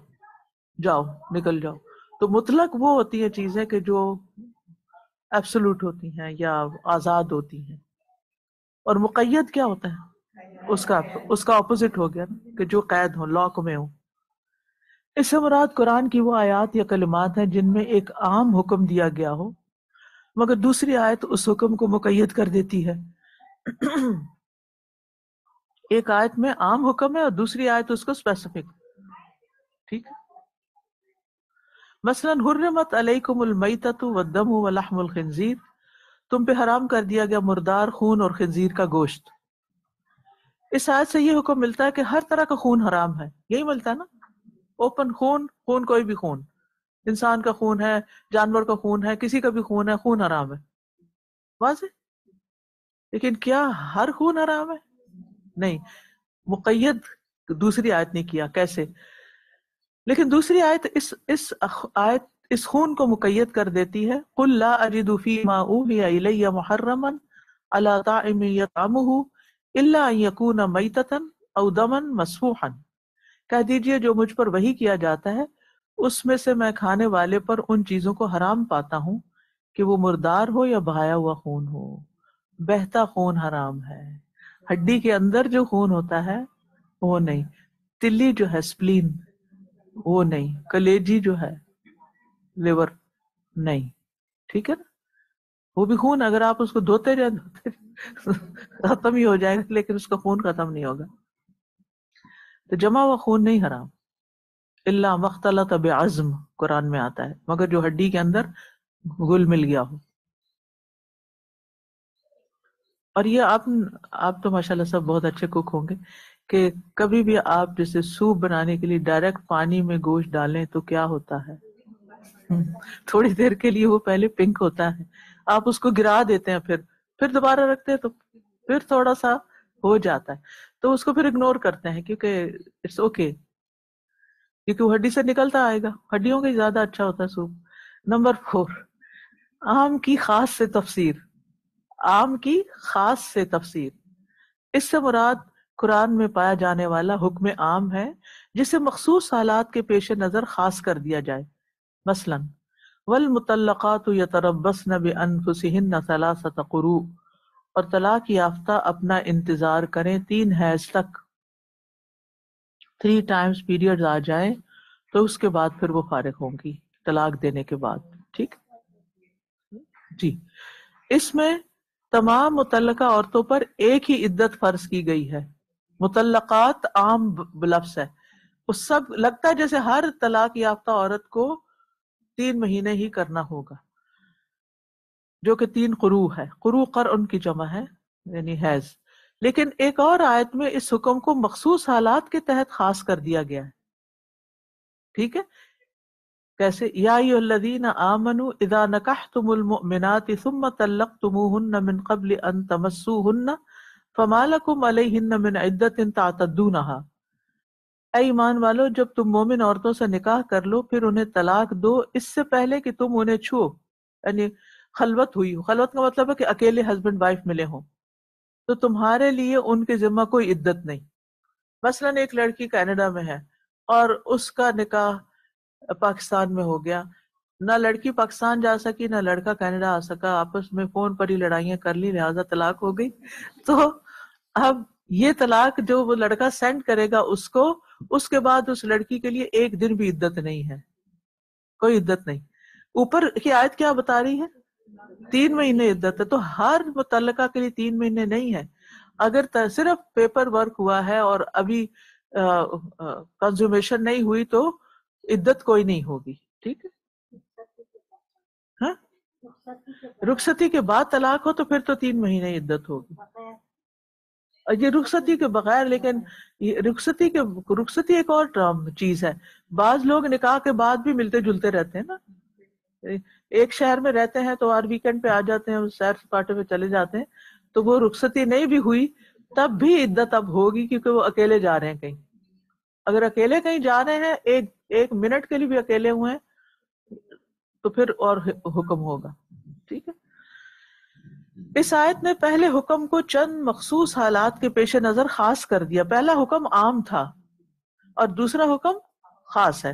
جاؤ نکل جاؤ۔ تو مطلق وہ ہوتی ہے چیزیں کہ جو ایبسولوٹ ہوتی ہیں یا آزاد ہوتی ہیں، اور مقید کیا ہوتا ہے؟ اس کا اپوزٹ ہو گیا نا، کہ جو قید ہو، لاک میں ہو۔ اس سے مراد قرآن کی وہ آیات یا کلمات ہیں جن میں ایک عام حکم دیا گیا ہو مگر دوسری آیت اس حکم کو مقید کر دیتی ہے۔ ایک آیت میں عام حکم ہے اور دوسری آیت اس کو اسپیسیفک۔ ٹھیک ہے، مثلا حرمت علیکم المیتۃ والدم ولحم الخنزیر، تم پہ حرام کر دیا گیا مردار خون اور خنزیر کا گوشت۔ اس آیت سے یہ حکم ملتا ہے کہ ہر طرح کا خون حرام ہے، یہی ملتا ہے نا، اوپن خون، خون کوئی بھی خون، انسان کا خون ہے، جانور کا خون ہے، کسی کا بھی خون ہے، خون حرام ہے، واضح۔ لیکن کیا ہر خون حرام ہے؟ نہیں، مقید دوسری آیت نے کیا، کیسے؟ لیکن دوسری آیت اس خون کو مقید کر دیتی ہے، قل لا اجد فیما اوحی الی محرما علی طاعم یطعمہ الا ان یکون میتۃ او دما مسفوحا، کہہ دیجئے جو مجھ پر وحی کیا جاتا ہے اس میں سے میں کھانے والے پر ان چیزوں کو حرام پاتا ہوں کہ وہ مردار ہو یا بہایا ہوا خون ہو۔ بہتا خون حرام ہے، ہڈی کے اندر جو خون ہوتا ہے وہ نہیں، تلی جو ہے سپلین وہ نہیں، کلیجی جو ہے، لیور نہیں، ٹھیک ہے نا، وہ بھی خون اگر آپ اس کو دھوتے رہے ختم ہی ہو جائے گا، لیکن اس کا خون ختم نہیں ہوگا۔ تو جمع ہوا خون نہیں حرام، الا مختلط بعظم قرآن میں آتا ہے، مگر جو ہڈی کے اندر گل مل گیا ہو۔ اور یہ آپ تو ماشاءاللہ سب بہت اچھے کوک ہوں گے، کہ کبھی بھی آپ جیسے سوپ بنانے کے لیے ڈائریکٹ پانی میں گوشت ڈالیں تو کیا ہوتا ہے؟ تھوڑی دیر کے لیے وہ پہلے پنک ہوتا ہے، آپ اس کو گرا دیتے ہیں، پھر دوبارہ رکھتے ہیں تو پھر تھوڑا سا ہو جاتا ہے، تو اس کو پھر اگنور کرتے ہیں کیونکہ اٹس اوکے، کیونکہ وہ ہڈی سے نکلتا آئے گا، ہڈیوں کا زیادہ اچھا ہوتا ہے سوپ۔ نمبر 4، عام کی خاص سے تفسیر۔ عام کی خاص سے تفسیر، اس سے مراد قرآن میں پایا جانے والا حکم عام ہے جسے مخصوص حالات کے پیش نظر خاص کر دیا جائے۔ مثلا والمطلقات یتربصن بانفسہن ثلاثۃ قروء، اور طلاق یافتہ اپنا انتظار کریں 3 حیض تک، 3 times پیریڈ آ جائیں تو اس کے بعد پھر وہ فارغ ہوں گی طلاق دینے کے بعد۔ ٹھیک جی، اس میں تمام متعلقہ عورتوں پر ایک ہی عدت فرض کی گئی ہے۔ مطلقات عام لفظ ہے، اس سب لگتا ہے جیسے ہر طلاق یافتہ عورت کو 3 مہینے ہی کرنا ہوگا، جو کہ 3 قروء ہے، قروء قرء کی جمع ہے یعنی حیض۔ لیکن ایک اور آیت میں اس حکم کو مخصوص حالات کے تحت خاص کر دیا گیا ہے۔ ٹھیک ہے، کیسے؟ یا ایھا الذین آمنوا اذا نکحتم المؤمنات ثم طلقتموہن من قبل ان تمسوہن فما لکم علیہن من عدۃ تعتدونہا. اے ایمان والو، جب تم مومن عورتوں سے نکاح کر لو پھر انہیں طلاق دو اس سے پہلے کہ تم انہیں چھو، یعنی خلوت ہوئی ہو. خلوت کا مطلب ہے کہ اکیلے ہسبینڈ وائف ملے ہوں، تو تمہارے لیے ان کے ذمہ کوئی عدت نہیں. مثلاً ایک لڑکی کینیڈا میں ہے اور اس کا نکاح پاکستان میں ہو گیا، نہ لڑکی پاکستان جا سکی نہ لڑکا کینیڈا آ سکا، آپس میں فون پر ہی لڑائیاں کر لی، لہٰذا طلاق ہو گئی. تو اب یہ طلاق جو وہ لڑکا سینڈ کرے گا اس کے بعد اس لڑکی کے لیے ایک دن بھی عدت نہیں ہے، کوئی عدت نہیں. اوپر کی آیت کیا بتا رہی ہے؟ 3 مہینے عدت ہے. تو ہر متعلقہ کے لیے 3 مہینے نہیں ہے. اگر صرف پیپر ورک ہوا ہے اور ابھی کنزومیشن نہیں ہوئی تو عدت کوئی نہیں ہوگی. ٹھیک ہے؟ ہاں، رخصتی کے بعد طلاق ہو تو پھر تو 3 مہینے عدت ہوگی. یہ رخصتی کے بغیر، لیکن یہ رخصتی ایک اور چیز ہے. بعض لوگ نکاح کے بعد بھی ملتے جلتے رہتے ہیں نا، ایک شہر میں رہتے ہیں تو ہر ویکنڈ پہ آ جاتے ہیں، سیر سپاٹے پہ چلے جاتے ہیں، تو وہ رخصتی نہیں بھی ہوئی تب بھی عدت اب ہوگی کیونکہ وہ اکیلے جا رہے ہیں کہیں. اگر اکیلے کہیں جا رہے ہیں، ایک منٹ کے لیے بھی اکیلے ہوئے ہیں تو پھر اور حکم ہوگا. ٹھیک ہے؟ اس آیت نے پہلے حکم کو چند مخصوص حالات کے پیش نظر خاص کر دیا. پہلا حکم عام تھا اور دوسرا حکم خاص ہے،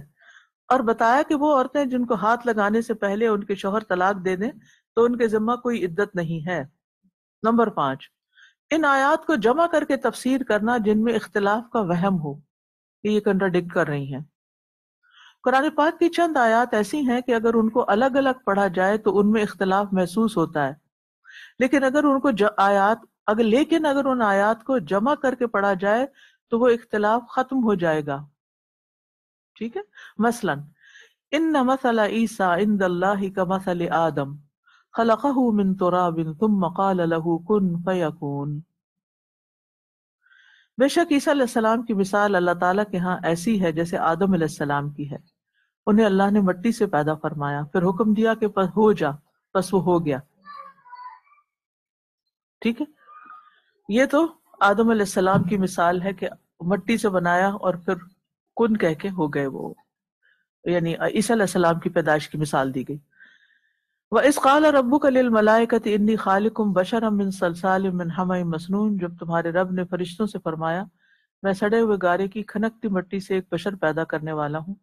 اور بتایا کہ وہ عورتیں جن کو ہاتھ لگانے سے پہلے ان کے شوہر طلاق دے دیں تو ان کے ذمہ کوئی عدت نہیں ہے. نمبر 5، ان آیات کو جمع کر کے تفسیر کرنا جن میں اختلاف کا وہم ہو کہ یہ کنٹراڈکٹ کر رہی ہیں. قرآن پاک کی چند آیات ایسی ہیں کہ اگر ان کو الگ الگ پڑھا جائے تو ان میں اختلاف محسوس ہوتا ہے، لیکن اگر ان آیات کو جمع کر کے پڑھا جائے تو وہ اختلاف ختم ہو جائے گا. ٹھیک ہے؟ مثلا ان مثل عیسیٰ عند اللہ کمثل آدم خلقہ من تراب ثم قال له کن فیکون. بے شک عیسیٰ علیہ السلام کی مثال اللہ تعالیٰ کے ہاں ایسی ہے جیسے آدم علیہ السلام کی ہے. انہیں اللہ نے مٹی سے پیدا فرمایا، پھر حکم دیا کہ ہو جا، بس وہ ہو گیا. ٹھیک ہے؟ یہ تو آدم علیہ السلام کی مثال ہے کہ مٹی سے بنایا اور پھر کن کہہ کے ہو گئے وہ، یعنی عیسیٰ علیہ السلام کی پیدائش کی مثال دی گئی. وَإِذْ قَالَ رَبُّكَ لِلْمَلَائِكَةِ إِنِّي خَالِقٌ بَشَرًا مِّن صَلْصَالٍ مِّنْ حَمَإٍ مَّسْنُونٍ، جب تمہارے رب نے فرشتوں سے فرمایا میں سڑے ہوئے گارے کی کھنکتی مٹی سے ایک بشر پیدا کرنے والا ہوں.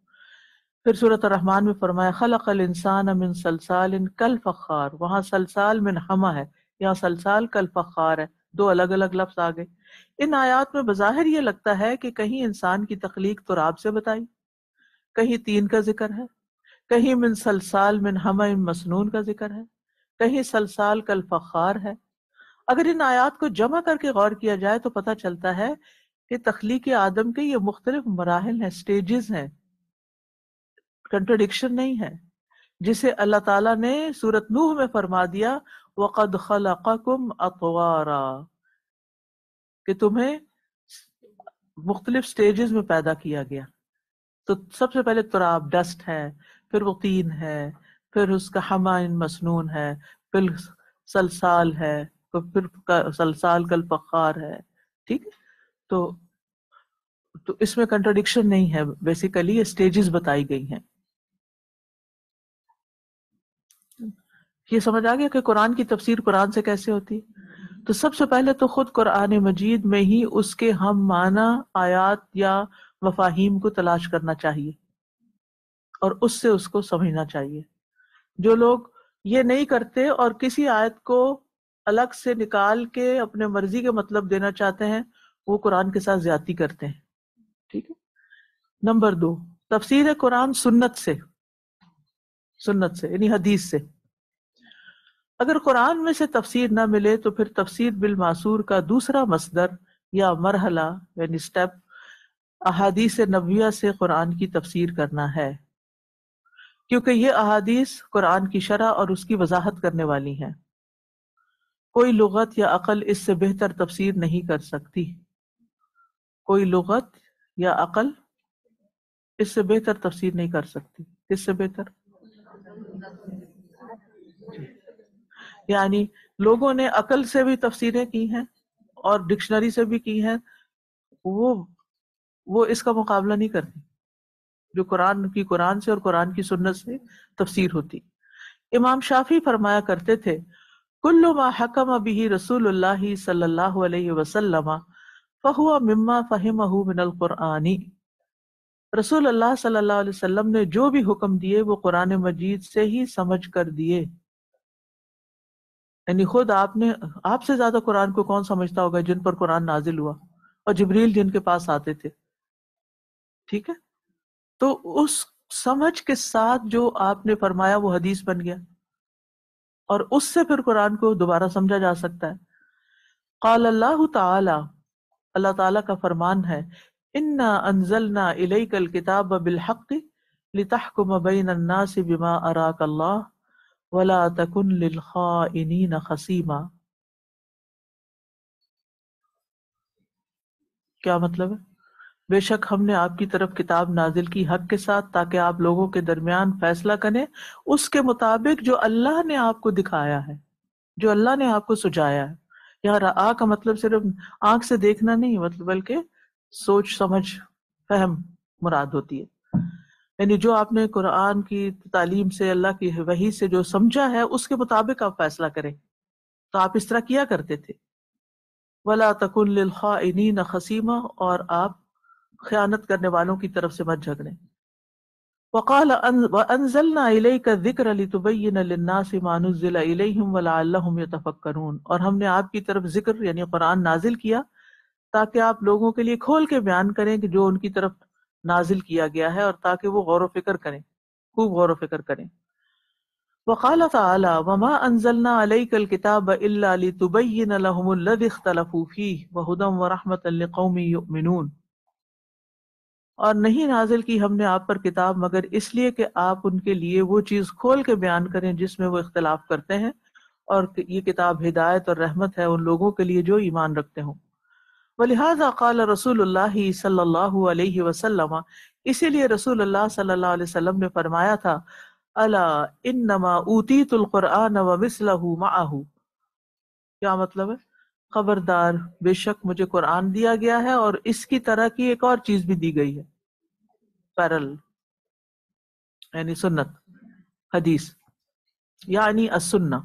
پھر سورۃ الرحمن میں فرمایا خلق الانسان من صلصال کالفخار، وہاں صلصال من حما ہے، یہاں صلصال کالفخار ہے، دو الگ الگ لفظ آ گئے. ان آیات میں بظاہر یہ لگتا ہے کہ کہیں انسان کی تخلیق تراب سے بتائی، کہیں تین کا ذکر ہے، کہیں من صلصال من حما مسنون کا ذکر ہے، کہیں صلصال کالفخار ہے. اگر ان آیات کو جمع کر کے غور کیا جائے تو پتہ چلتا ہے کہ تخلیق آدم کے یہ مختلف مراحل ہیں، سٹیجز ہیں، کنٹرڈکشن نہیں ہے. جسے اللہ تعالیٰ نے سورۃ نوح میں فرما دیا وَقَدْ خَلَقَكُمْ أَطْوَارًا، کہ تمہیں مختلف سٹیجز میں پیدا کیا گیا. تو سب سے پہلے تراب، ڈسٹ ہے، پھر وہ طین ہے، پھر اس کا حمائن مسنون ہے، پھر سلسال ہے، پھر سلسال کالفخار ہے. ٹھیک ہے؟ تو اس میں کنٹرڈکشن نہیں ہے، بیسیکلی یہ سٹیجز بتائی گئی ہیں. یہ سمجھ آ گیا کہ قرآن کی تفسیر قرآن سے کیسے ہوتی. تو سب سے پہلے تو خود قرآن مجید میں ہی اس کے ہم معنی آیات یا مفاہیم کو تلاش کرنا چاہیے اور اس سے اس کو سمجھنا چاہیے. جو لوگ یہ نہیں کرتے اور کسی آیت کو الگ سے نکال کے اپنے مرضی کے مطلب دینا چاہتے ہیں وہ قرآن کے ساتھ زیادتی کرتے ہیں. ٹھیک ہے؟ نمبر 2، تفسیر قرآن سنت سے یعنی حدیث سے. اگر قرآن میں سے تفسیر نہ ملے تو پھر تفسیر بالمعصور کا دوسرا مصدر یا مرحلہ یعنی سٹیپ احادیث نبویہ سے قرآن کی تفسیر کرنا ہے، کیونکہ یہ احادیث قرآن کی شرح اور اس کی وضاحت کرنے والی ہیں. کوئی لغت یا عقل اس سے بہتر تفسیر نہیں کر سکتی. کوئی لغت یا عقل اس سے بہتر تفسیر نہیں کر سکتی. کس سے بہتر؟ یعنی لوگوں نے عقل سے بھی تفسیریں کی ہیں اور ڈکشنری سے بھی کی ہیں، وہ اس کا مقابلہ نہیں کرتی جو قرآن کی قرآن سے اور قرآن کی سنت سے تفسیر ہوتی۔ امام شافعی فرمایا کرتے تھے کل ما حکم به رسول اللہ صلی اللہ علیہ وسلم فہو مما فہمہ من القرآن، رسول اللہ صلی اللہ علیہ وسلم نے جو بھی حکم دیے وہ قرآن مجید سے ہی سمجھ کر دیے۔ یعنی خود آپ سے زیادہ قرآن کو کون سمجھتا ہوگا جن پر قرآن نازل ہوا اور جبریل جن کے پاس آتے تھے، ٹھیک ہے؟ تو اس سمجھ کے ساتھ جو آپ نے فرمایا وہ حدیث بن گیا، اور اس سے پھر قرآن کو دوبارہ سمجھا جا سکتا ہے۔ قال اللہ تعالی، اللہ تعالیٰ کا فرمان ہے انا انزلنا الیک الکتاب بالحق لتحکم بین الناس بما اراک اللہ ولا تکن للخائنین خصیما۔ کیا مطلب ہے؟ بے شک ہم نے آپ کی طرف کتاب نازل کی حق کے ساتھ تاکہ آپ لوگوں کے درمیان فیصلہ کریں اس کے مطابق جو اللہ نے آپ کو دکھایا ہے، جو اللہ نے آپ کو سجایا ہے۔ یہاں رآ کا مطلب صرف آنکھ سے دیکھنا نہیں، مطلب بلکہ سوچ سمجھ فہم مراد ہوتی ہے۔ یعنی جو آپ نے قرآن کی تعلیم سے، اللہ کی وحی سے جو سمجھا ہے اس کے مطابق آپ فیصلہ کریں، تو آپ اس طرح کیا کرتے تھے۔ وَلَا تَكُن لِّلْخَائِنِينَ خَصِيمًا، اور آپ خیانت کرنے والوں کی طرف سے مت جھگڑیں۔ وقال وانزلنا الیک الذکر لتبین للناس ما نزل الیہم ولعلہم یتفکرون، اور ہم نے آپ کی طرف ذکر یعنی قرآن نازل کیا تاکہ آپ لوگوں کے لیے کھول کے بیان کریں کہ جو ان کی طرف نازل کیا گیا ہے، اور تاکہ وہ غور و فکر کریں، خوب غور و فکر کریں۔ وقال تعالی وما انزلنا علیک الکتاب الا لتبین لهم الذی اختلفوا فیہ وہدی ورحمۃ لقوم یؤمنون، اور نہیں نازل کی ہم نے آپ پر کتاب مگر اس لیے کہ آپ ان کے لیے وہ چیز کھول کے بیان کریں جس میں وہ اختلاف کرتے ہیں، اور یہ کتاب ہدایت اور رحمت ہے ان لوگوں کے لیے جو ایمان رکھتے ہوں۔ وَلِهَذَا قَالَ رسول اللہ صلی اللہ علیہ وسلم، اسی لیے رسول اللہ صلی اللہ علیہ وسلم نے فرمایا تھا الا انما اوتیت القرآن ومثلہ معہ، کیا مطلب ہے؟ خبردار، بے شک مجھے قرآن دیا گیا ہے اور اس کی طرح کی ایک اور چیز بھی دی گئی ہے، پیرل یعنی سنت، حدیث یعنی السنہ،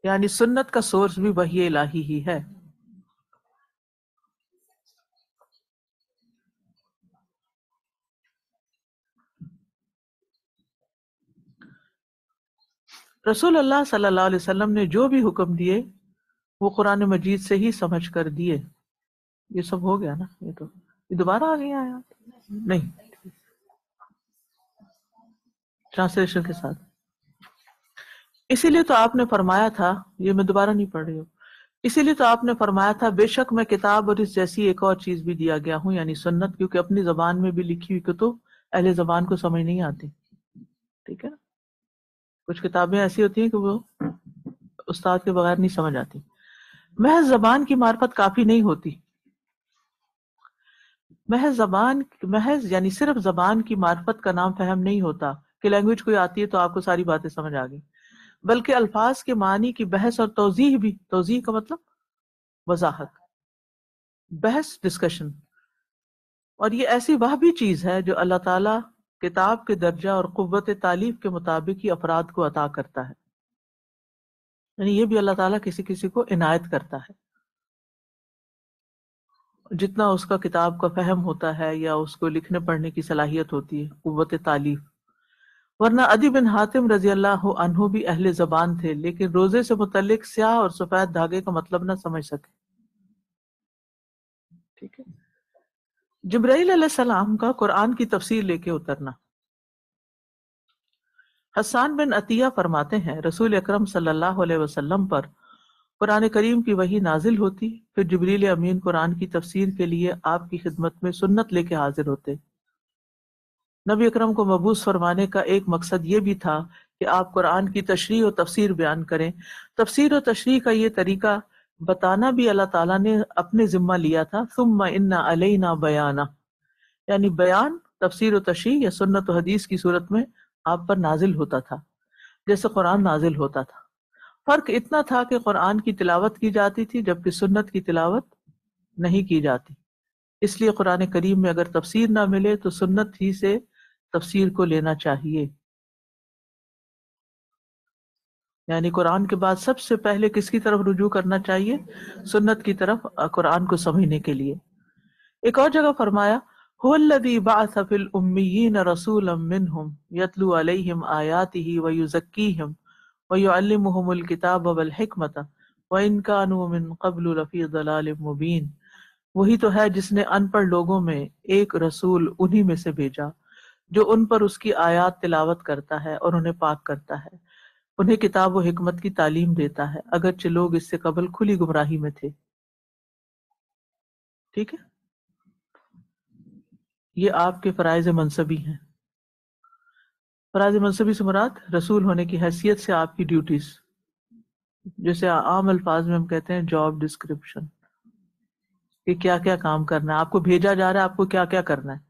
یعنی سنت کا سورس بھی وحی الہی ہی ہے۔ رسول اللہ صلی اللہ علیہ وسلم نے جو بھی حکم دیے وہ قرآن مجید سے ہی سمجھ کر دیے۔ یہ سب ہو گیا نا؟ یہ دوبارہ آ گیا ہے نہیں ٹرانسلیشن کے ساتھ۔ اسی لیے تو آپ نے فرمایا تھا، یہ میں دوبارہ نہیں پڑھ رہی ہوں، اسی لیے تو آپ نے فرمایا تھا بے شک میں کتاب اور اس جیسی ایک اور چیز بھی دیا گیا ہوں یعنی سنت، کیونکہ اپنی زبان میں بھی لکھی ہوئی کتب اہل زبان کو سمجھ نہیں آتی، ٹھیک ہے نا؟ کچھ کتابیں ایسی ہوتی ہیں کہ وہ استاد کے بغیر نہیں سمجھ آتی۔ محض زبان کی معرفت کافی نہیں ہوتی، محض یعنی صرف زبان کی معرفت کا نام فہم نہیں ہوتا کہ لینگویج کوئی آتی ہے تو آپ کو ساری باتیں سمجھ آ گئی، بلکہ الفاظ کے معنی کی بحث اور توضیح بھی، توضیح کا مطلب وضاحت، بحث، ڈسکشن، اور یہ ایسی وہ بھی چیز ہے جو اللہ تعالیٰ کتاب کے درجہ اور قوت تعلیف کے مطابق ہی افراد کو عطا کرتا ہے، یعنی یہ بھی اللہ تعالیٰ کسی کسی کو عنایت کرتا ہے، جتنا اس کا کتاب کا فہم ہوتا ہے یا اس کو لکھنے پڑھنے کی صلاحیت ہوتی ہے، قوت تعلیف۔ ورنہ عدی بن حاتم رضی اللہ عنہ بھی اہل زبان تھے لیکن روزے سے متعلق سیاہ اور سفید دھاگے کا مطلب نہ سمجھ سکے، ٹھیک ہے۔ جبرائیل علیہ السلام کا قرآن کی تفسیر لے کے اترنا۔ حسان بن عطیہ فرماتے ہیں رسول اکرم صلی اللہ علیہ وسلم پر قرآن کریم کی وحی نازل ہوتی، پھر جبریل امین قرآن کی تفسیر کے لیے آپ کی خدمت میں سنت لے کے حاضر ہوتے۔ نبی اکرم کو مبعوث فرمانے کا ایک مقصد یہ بھی تھا کہ آپ قرآن کی تشریح و تفسیر بیان کریں۔ تفسیر و تشریح کا یہ طریقہ بتانا بھی اللہ تعالیٰ نے اپنے ذمہ لیا تھا، ثم ان علینا بیانہ، یعنی بیان تفسیر و تشریح یا سنت و حدیث کی صورت میں آپ پر نازل ہوتا تھا جیسے قرآن نازل ہوتا تھا۔ فرق اتنا تھا کہ قرآن کی تلاوت کی جاتی تھی جبکہ سنت کی تلاوت نہیں کی جاتی۔ اس لیے قرآن کریم میں اگر تفسیر نہ ملے تو سنت ہی سے تفسیر کو لینا چاہیے، یعنی قرآن کے بعد سب سے پہلے کس کی طرف رجوع کرنا چاہیے؟ سنت کی طرف، قرآن کو سمجھنے کے لیے۔ ایک اور جگہ فرمایا هو الذی بعث فی الامیین رسولا منہم یتلو علیہم آیاتہ ویزکیہم ویعلمہم الکتاب والحکمۃ وان کانوا من قبل لفی ضلال مبین۔ وہی تو ہے جس نے ان پڑھ لوگوں میں ایک رسول انہی میں سے بھیجا جو ان پر اس کی آیات تلاوت کرتا ہے اور انہیں پاک کرتا ہے، انہیں کتاب و حکمت کی تعلیم دیتا ہے، اگرچہ لوگ اس سے قبل کھلی گمراہی میں تھے۔ ٹھیک ہے، یہ آپ کے فرائض منصبی ہیں۔ فرائض منصبی سے مراد رسول ہونے کی حیثیت سے آپ کی ڈیوٹیز، جیسے عام الفاظ میں ہم کہتے ہیں جاب ڈسکرپشن، کہ کیا کیا کام کرنا ہے، آپ کو بھیجا جا رہا ہے، آپ کو کیا کیا کرنا ہے۔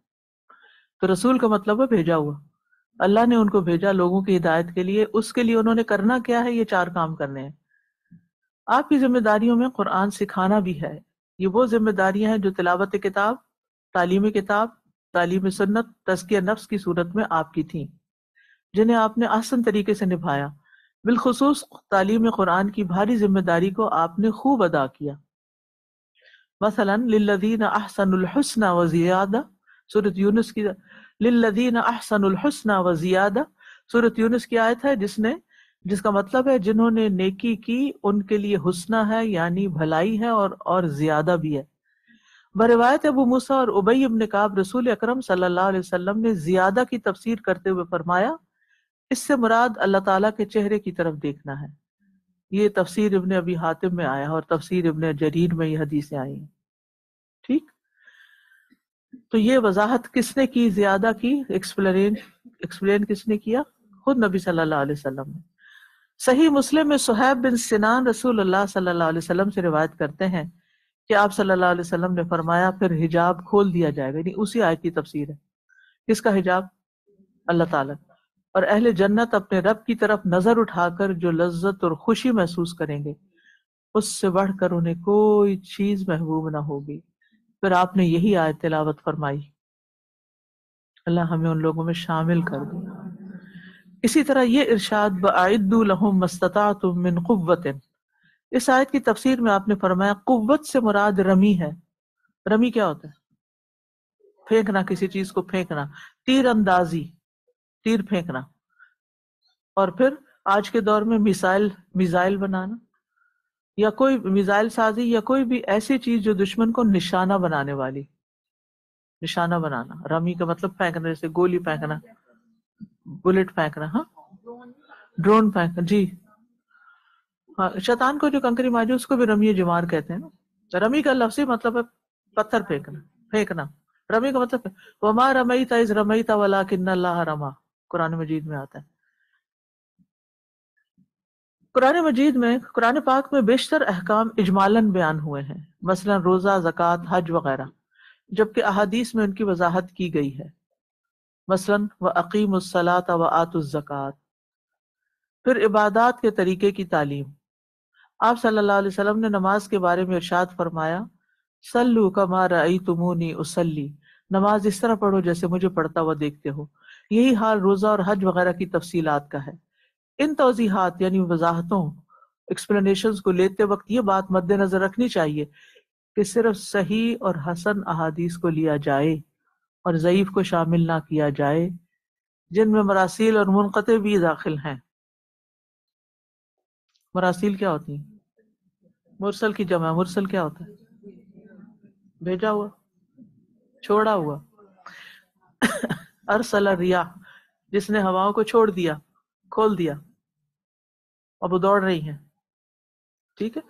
تو رسول کا مطلب ہے بھیجا ہوا، اللہ نے ان کو بھیجا لوگوں کی ہدایت کے لیے، اس کے لیے انہوں نے کرنا کیا ہے؟ یہ 4 کام کرنے ہیں۔ آپ کی ذمہ داریوں میں قرآن سکھانا بھی ہے۔ یہ وہ ذمہ داریاں ہیں جو تلاوت کتاب، تعلیم کتاب، تعلیم سنت، تزکیہ نفس کی صورت میں آپ کی تھیں، جنہیں آپ نے احسن طریقے سے نبھایا۔ بالخصوص تعلیم قرآن کی بھاری ذمہ داری کو آپ نے خوب ادا کیا۔ مثلا للذین احسنوا الحسنى وزیادہ، سورۃ یونس کی للذین احسنوا الحسنى وزیادہ، سورۃ یونس کی آیت ہے جس کا مطلب ہے جنہوں نے نیکی کی ان کے لیے حسنہ ہے، یعنی بھلائی ہے اور زیادہ بھی ہے۔ بروایت ابو موسیٰ اور ابی بن کعب رسول اکرم صلی اللہ علیہ وسلم نے زیادہ کی تفسیر کرتے ہوئے فرمایا اس سے مراد اللہ تعالیٰ کے چہرے کی طرف دیکھنا ہے۔ یہ تفسیر ابن ابی حاتم میں آیا اور تفسیر ابن جریر میں یہ حدیثیں آئی ہیں۔ ٹھیک، تو یہ وضاحت کس نے کی؟ زیادہ کی ایکسپلین کس نے کیا؟ خود نبی صلی اللہ علیہ وسلم نے۔ صحیح مسلم میں صہیب بن سنان رسول اللہ صلی اللہ علیہ وسلم سے روایت کرتے ہیں کہ آپ صلی اللہ علیہ وسلم نے فرمایا پھر حجاب کھول دیا جائے گا، یعنی اسی آیت کی تفسیر ہے۔ کس کا حجاب؟ اللہ تعالیٰ۔ اور اہل جنت اپنے رب کی طرف نظر اٹھا کر جو لذت اور خوشی محسوس کریں گے اس سے بڑھ کر انہیں کوئی چیز محبوب نہ ہوگی۔ پھر آپ نے یہی آیت تلاوت فرمائی۔ اللہ ہمیں ان لوگوں میں شامل کر دے۔ اسی طرح یہ ارشاد بَأَعِدُّوا لَهُم مَّا اسْتَطَعْتُم مِّن قُوَّةٍ، اس آیت کی تفسیر میں آپ نے فرمایا قوت سے مراد رمی ہے۔ رمی کیا ہوتا ہے؟ پھینکنا، کسی چیز کو پھینکنا، تیر اندازی، تیر پھینکنا۔ اور پھر آج کے دور میں میزائل بنانا یا کوئی میزائل سازی یا کوئی بھی ایسی چیز جو دشمن کو نشانہ بنانے والی، نشانہ بنانا۔ رمی کا مطلب پھینکنا، جیسے گولی پھینکنا، بلٹ پھینکنا، ہاں ڈرون پھینکنا، جی ہاں۔ شیطان کو جو کنکری ماری اس کو بھی رمی جمار کہتے ہیں نا۔ رمی کا لفظی مطلب ہے پتھر پھینکنا۔ رمی کا مطلب وما رمیت اذ رمیت ولکن اللہ رما، قرآن مجید میں آتا ہے۔ قرآن پاک میں بیشتر احکام اجمالاً بیان ہوئے ہیں، مثلا روزہ، زکوٰۃ، حج وغیرہ، جبکہ احادیث میں ان کی وضاحت کی گئی ہے، مثلا وَأَقِیمُوا الصَّلَاةَ وَآتُوا الزَّکَاةَ۔ پھر عبادات کے طریقے کی تعلیم۔ آپ صلی اللہ علیہ وسلم نے نماز کے بارے میں ارشاد فرمایا صلوا کما رأیتمونی اصلی، نماز اس طرح پڑھو جیسے مجھے پڑھتا ہوا دیکھتے ہو۔ یہی حال روزہ اور حج وغیرہ کی تفصیلات کا ہے۔ ان توضیحات یعنی وضاحتوں، ایکسپلینیشنز کو لیتے وقت یہ بات مد نظر رکھنی چاہیے کہ صرف صحیح اور حسن احادیث کو لیا جائے اور ضعیف کو شامل نہ کیا جائے، جن میں مراسیل اور منقطع بھی داخل ہیں۔ مراسیل کیا ہوتی ہیں؟ مرسل کی جمع۔ مرسل کیا ہوتا ہے؟ بھیجا ہوا، چھوڑا ہوا۔ ارسل الریاح، جس نے ہواؤں کو چھوڑ دیا، کھول دیا، اب وہ دوڑ رہی ہیں۔ ٹھیک ہے،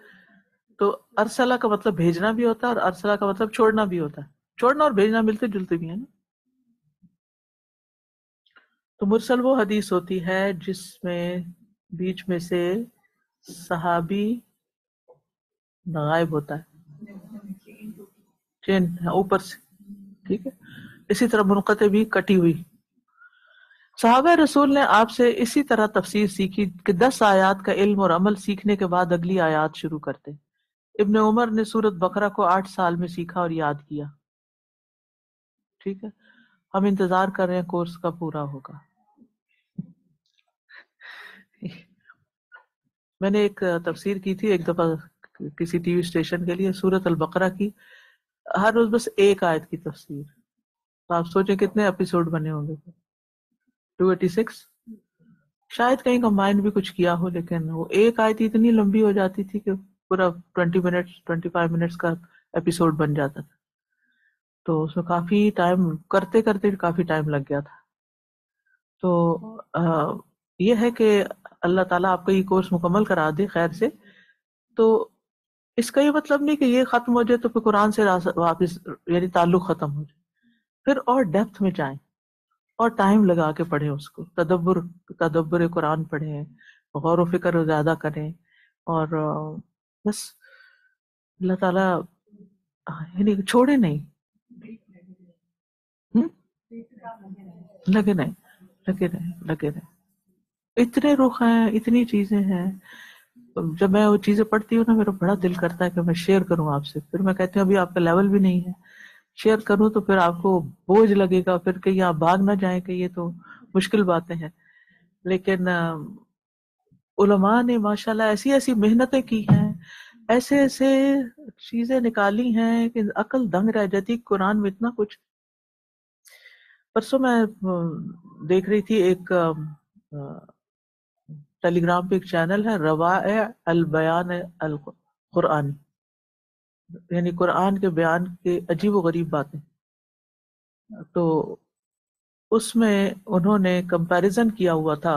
تو ارسلہ کا مطلب بھیجنا بھی ہوتا ہے اور ارسلہ کا مطلب چھوڑنا بھی ہوتا ہے۔ چھوڑنا اور بھیجنا ملتے جلتے بھی ہیں نا۔ تو مرسل وہ حدیث ہوتی ہے جس میں بیچ میں سے صحابی غائب ہوتا ہے، چین اوپر سے، ٹھیک ہے۔ اسی طرح منقطع بھی کٹی ہوئی. صحابہ رسول نے آپ سے اسی طرح تفسیر سیکھی کہ 10 آیات کا علم اور عمل سیکھنے کے بعد اگلی آیات شروع کرتے. ابن عمر نے سورت بقرہ کو 8 سال میں سیکھا اور یاد کیا. ٹھیک ہے، ہم انتظار کر رہے ہیں کورس کا پورا ہوگا. میں نے ایک تفسیر کی تھی ایک دفعہ کسی ٹی وی اسٹیشن کے لیے سورت البقرہ کی، ہر روز بس ایک آیت کی تفسیر. تو آپ سوچیں کتنے ایپیسوڈ بنے ہوں گے. 286 شاید کہیں کمبائنڈ بھی کچھ کیا ہو، لیکن وہ ایک آیت اتنی لمبی ہو جاتی تھی کہ پورا 20 منٹس 25 منٹس کا ایپیسوڈ بن جاتا تھا. تو اس میں کافی ٹائم کرتے کرتے کافی ٹائم لگ گیا تھا. تو یہ ہے کہ اللہ تعالیٰ آپ کا یہ کورس مکمل کرا دے خیر سے. تو اس کا یہ مطلب نہیں کہ یہ ختم ہو جائے تو پھر قرآن سے واپس یعنی تعلق ختم ہو جائے. پھر اور ڈیپتھ میں جائیں اور ٹائم لگا کے پڑھیں اس کو، تدبر قرآن پڑھیں، غور و فکر زیادہ کریں. اور بس اللہ تعالیٰ یعنی چھوڑے نہیں. لگے نہیں لگے رہے لگے رہے. اتنے رخ ہیں، اتنی چیزیں ہیں. جب میں وہ چیزیں پڑھتی ہوں نا میرا بڑا دل کرتا ہے کہ میں شیئر کروں آپ سے. پھر میں کہتی ہوں ابھی آپ کا لیول بھی نہیں ہے، شیئر کروں تو پھر آپ کو بوجھ لگے گا، پھر کہیں آپ بھاگ نہ جائیں کہ یہ تو مشکل باتیں ہیں. لیکن علماء نے ماشاءاللہ ایسی ایسی محنتیں کی ہیں، ایسے ایسے چیزیں نکالی ہیں کہ عقل دنگ رہ جاتی. قرآن میں اتنا کچھ. پرسوں میں دیکھ رہی تھی ایک ٹیلی گرام پہ ایک چینل ہے روائع البیان القرآنی، یعنی قرآن کے بیان کے عجیب و غریب باتیں. تو اس میں انہوں نے کمپیریزن کیا ہوا تھا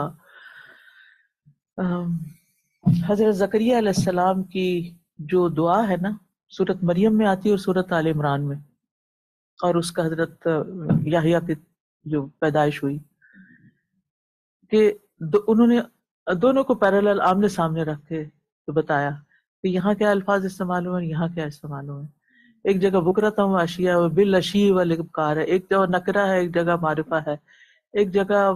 حضرت زکریا علیہ السلام کی جو دعا ہے نا سورت مریم میں آتی ہے اور سورت آل عمران میں، اور اس کا حضرت یحییٰ کی جو پیدائش ہوئی، کہ انہوں نے دونوں کو پیرالل آمنے سامنے رکھ کے تو بتایا کہ یہاں کیا الفاظ استعمال ہوئے ہیں، یہاں کیا استعمال ہوئے ہیں. ایک جگہ بکرتا ہوں اشیاء بالاشی والابکار ہے، ایک جگہ نکرہ ہے، ایک جگہ معرفہ ہے، ایک جگہ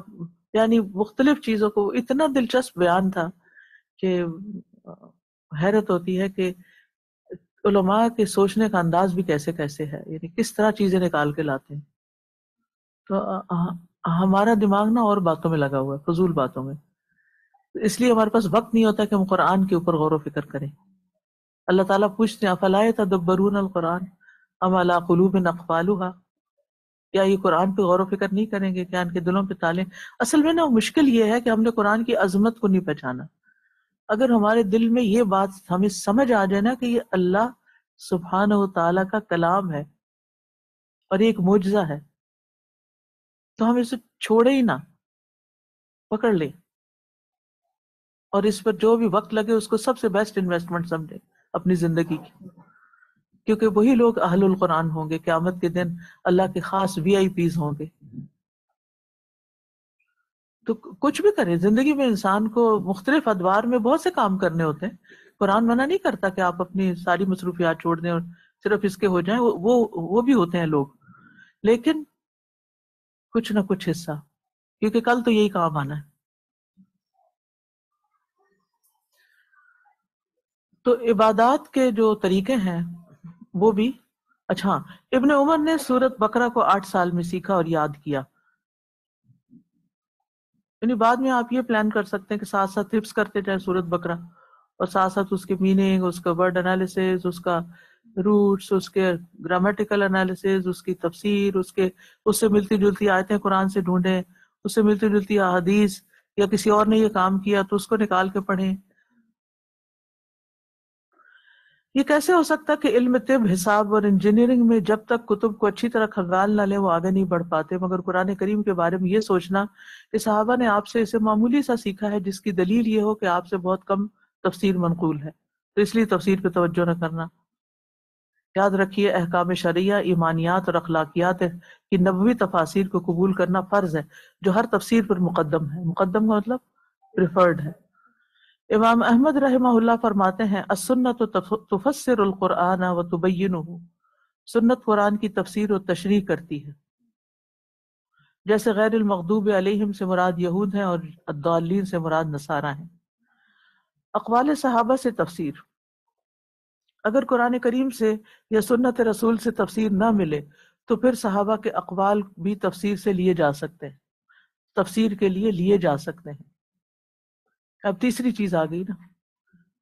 یعنی مختلف چیزوں کو. اتنا دلچسپ بیان تھا کہ حیرت ہوتی ہے کہ علماء کے سوچنے کا انداز بھی کیسے کیسے ہے، یعنی کس طرح چیزیں نکال کے لاتے ہیں. تو ہمارا دماغ نا اور باتوں میں لگا ہوا ہے، فضول باتوں میں، اس لیے ہمارے پاس وقت نہیں ہوتا کہ ہم قرآن کے اوپر غور و فکر کریں. اللہ تعالیٰ پوچھتے ہیں افلا یتدبرون القرآن ام علی قلوب اقفالها، کیا یہ قرآن پہ غور و فکر نہیں کریں گے، کیا ان کے دلوں پہ تالے. اصل میں نا مشکل یہ ہے کہ ہم نے قرآن کی عظمت کو نہیں پہچانا. اگر ہمارے دل میں یہ بات ہمیں سمجھ آ جائے نا کہ یہ اللہ سبحانہ و تعالیٰ کا کلام ہے اور یہ ایک معجزہ ہے، تو ہم اسے چھوڑے ہی نہ، پکڑ لیں اور اس پر جو بھی وقت لگے اس کو سب سے بیسٹ انویسٹمنٹ سمجھیں اپنی زندگی کی. کیونکہ وہی لوگ اہل القرآن ہوں گے، قیامت کے دن اللہ کے خاص VIP ہوں گے. تو کچھ بھی کریں زندگی میں، انسان کو مختلف ادوار میں بہت سے کام کرنے ہوتے ہیں. قرآن منع نہیں کرتا کہ آپ اپنی ساری مصروفیات چھوڑ دیں اور صرف اس کے ہو جائیں، وہ بھی ہوتے ہیں لوگ، لیکن کچھ نہ کچھ حصہ، کیونکہ کل تو یہی کام آنا ہے. تو عبادات کے جو طریقے ہیں وہ بھی اچھا. ابن عمر نے سورت بقرہ کو 8 سال میں سیکھا اور یاد کیا. یعنی بعد میں آپ یہ پلان کر سکتے ہیں کہ ساتھ ساتھ حفظ کرتے جائیں سورت بقرہ، اور ساتھ ساتھ اس کے میننگ، اس کا ورڈ انالیسز، اس کا روٹس، اس کے گرامیٹیکل انالیسز، اس کی تفسیر، اس سے ملتی جلتی آیتیں قرآن سے ڈھونڈیں، اس سے ملتی جلتی احادیث، یا کسی اور نے یہ کام کیا تو اس کو نکال کے پڑھیں. یہ کیسے ہو سکتا کہ علم طب، حساب اور انجینئرنگ میں جب تک کتب کو اچھی طرح کھنگال نہ لیں وہ آگے نہیں بڑھ پاتے، مگر قرآن کریم کے بارے میں یہ سوچنا کہ صحابہ نے آپ سے اسے معمولی سا سیکھا ہے، جس کی دلیل یہ ہو کہ آپ سے بہت کم تفسیر منقول ہے، تو اس لیے تفسیر پہ توجہ نہ کرنا. یاد رکھیے احکام شرعیہ، ایمانیات اور اخلاقیات کی نبوی تفاسیر کو قبول کرنا فرض ہے، جو ہر تفسیر پر مقدم ہے. مقدم کا مطلب پریفرڈ ہے. امام احمد رحمہ اللہ فرماتے ہیں السنت تفسر القرآن و تبینہ، سنت قرآن کی تفسیر و تشریح کرتی ہے. جیسے غیر المغضوب علیہم سے مراد یہود ہیں اور الضالین سے مراد نصارہ ہیں۔ اقوال صحابہ سے تفسیر، اگر قرآن کریم سے یا سنت رسول سے تفسیر نہ ملے تو پھر صحابہ کے اقوال بھی تفسیر سے لیے جا سکتے ہیں، تفسیر کے لیے لیے جا سکتے ہیں۔ اب تیسری چیز آ گئی نا،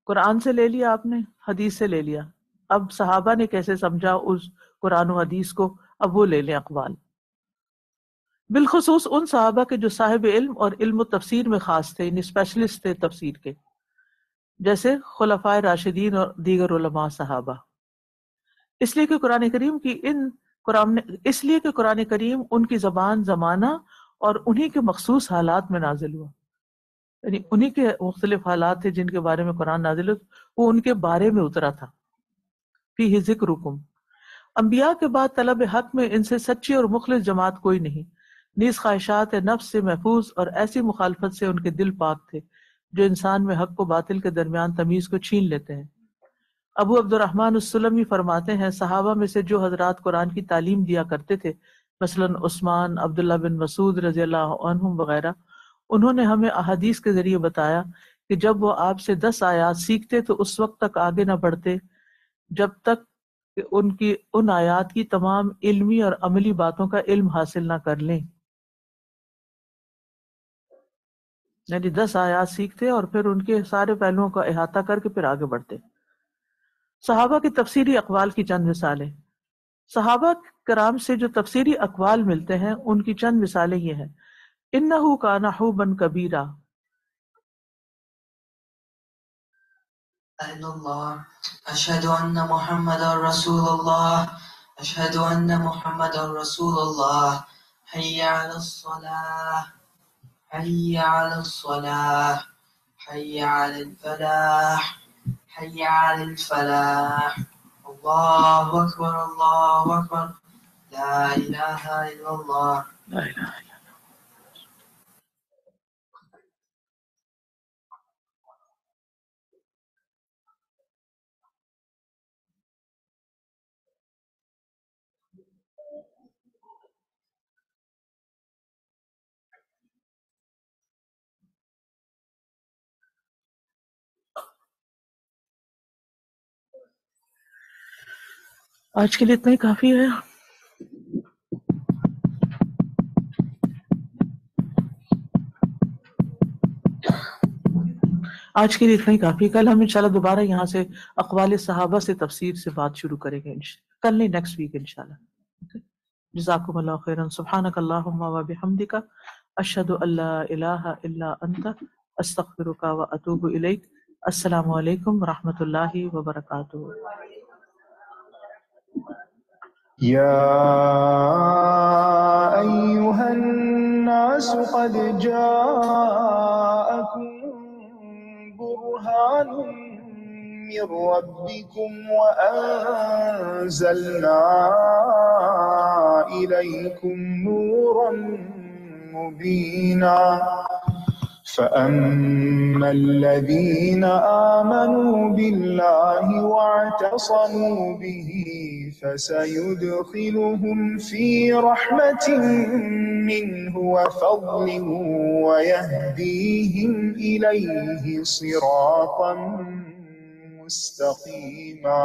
قرآن سے لے لیا آپ نے، حدیث سے لے لیا، اب صحابہ نے کیسے سمجھا اس قرآن و حدیث کو، اب وہ لے لیں اقوال، بالخصوص ان صحابہ کے جو صاحب علم اور علم و تفسیر میں خاص تھے، یعنی اسپیشلسٹ تھے تفسیر کے، جیسے خلفائے راشدین اور دیگر علماء صحابہ، اس لیے کہ قرآن کریم ان کی زبان، زمانہ اور انہی کے مخصوص حالات میں نازل ہوا، یعنی انہی کے مختلف حالات تھے جن کے بارے میں قرآن نازل ہوا، وہ ان کے بارے میں اترا تھا۔ فیہ ذکرکم، انبیاء کے بعد طلب حق میں ان سے سچی اور مخلص جماعت کوئی نہیں، نیز خواہشات نفس سے محفوظ اور ایسی مخالفت سے ان کے دل پاک تھے جو انسان میں حق و باطل کے درمیان تمیز کو چھین لیتے ہیں۔ ابو عبد الرحمن السلمی فرماتے ہیں، صحابہ میں سے جو حضرات قرآن کی تعلیم دیا کرتے تھے، مثلا عثمان، عبداللہ بن مسعود رضی اللہ عنہم وغیرہ، انہوں نے ہمیں احادیث کے ذریعے بتایا کہ جب وہ آپ سے 10 آیات سیکھتے تو اس وقت تک آگے نہ بڑھتے جب تک کہ ان آیات کی تمام علمی اور عملی باتوں کا علم حاصل نہ کر لیں، یعنی 10 آیات سیکھتے اور پھر ان کے سارے پہلوؤں کا احاطہ کر کے پھر آگے بڑھتے۔ صحابہ کی تفسیری اقوال کی چند مثالیں، صحابہ کرام سے جو تفسیری اقوال ملتے ہیں ان کی چند مثالیں یہ ہیں، انہ کان حوبا کبیرا، اشہد ان محمد رسول اللہ، اشہد ان محمد رسول اللہ، حی علی الصلاة، حی علی الصلاة، حی علی الفلاح، حی علی الفلاح، اللہ اکبر اللہ اکبر، لا الہ الا اللہ۔ لا الہ الا اللہ۔ آج کے لیے اتنا ہی کافی ہے۔ آج کے لیے اتنا ہی کافی، کل ہم انشاءاللہ دوبارہ یہاں سے اقوال صحابہ سے تفسیر سے بات شروع کریں گے، کل نہیں، نیکسٹ ویک انشاءاللہ۔ جزاکم اللہ خیرا، سبحانک اللہم و بحمدک، اشہد ان لا الہ الا انت، استغفرک و اتوب الیک۔ السلام علیکم ورحمۃ اللہ وبرکاتہ۔ يا أيها الناس قد جاءكم برهان من ربكم وأنزلنا إليكم نورا مبينا فأما الذين آمنوا بالله واعتصموا به فسيدخلهم في رحمة منه وفضل ويهديهم إليه صراطا مستقيما۔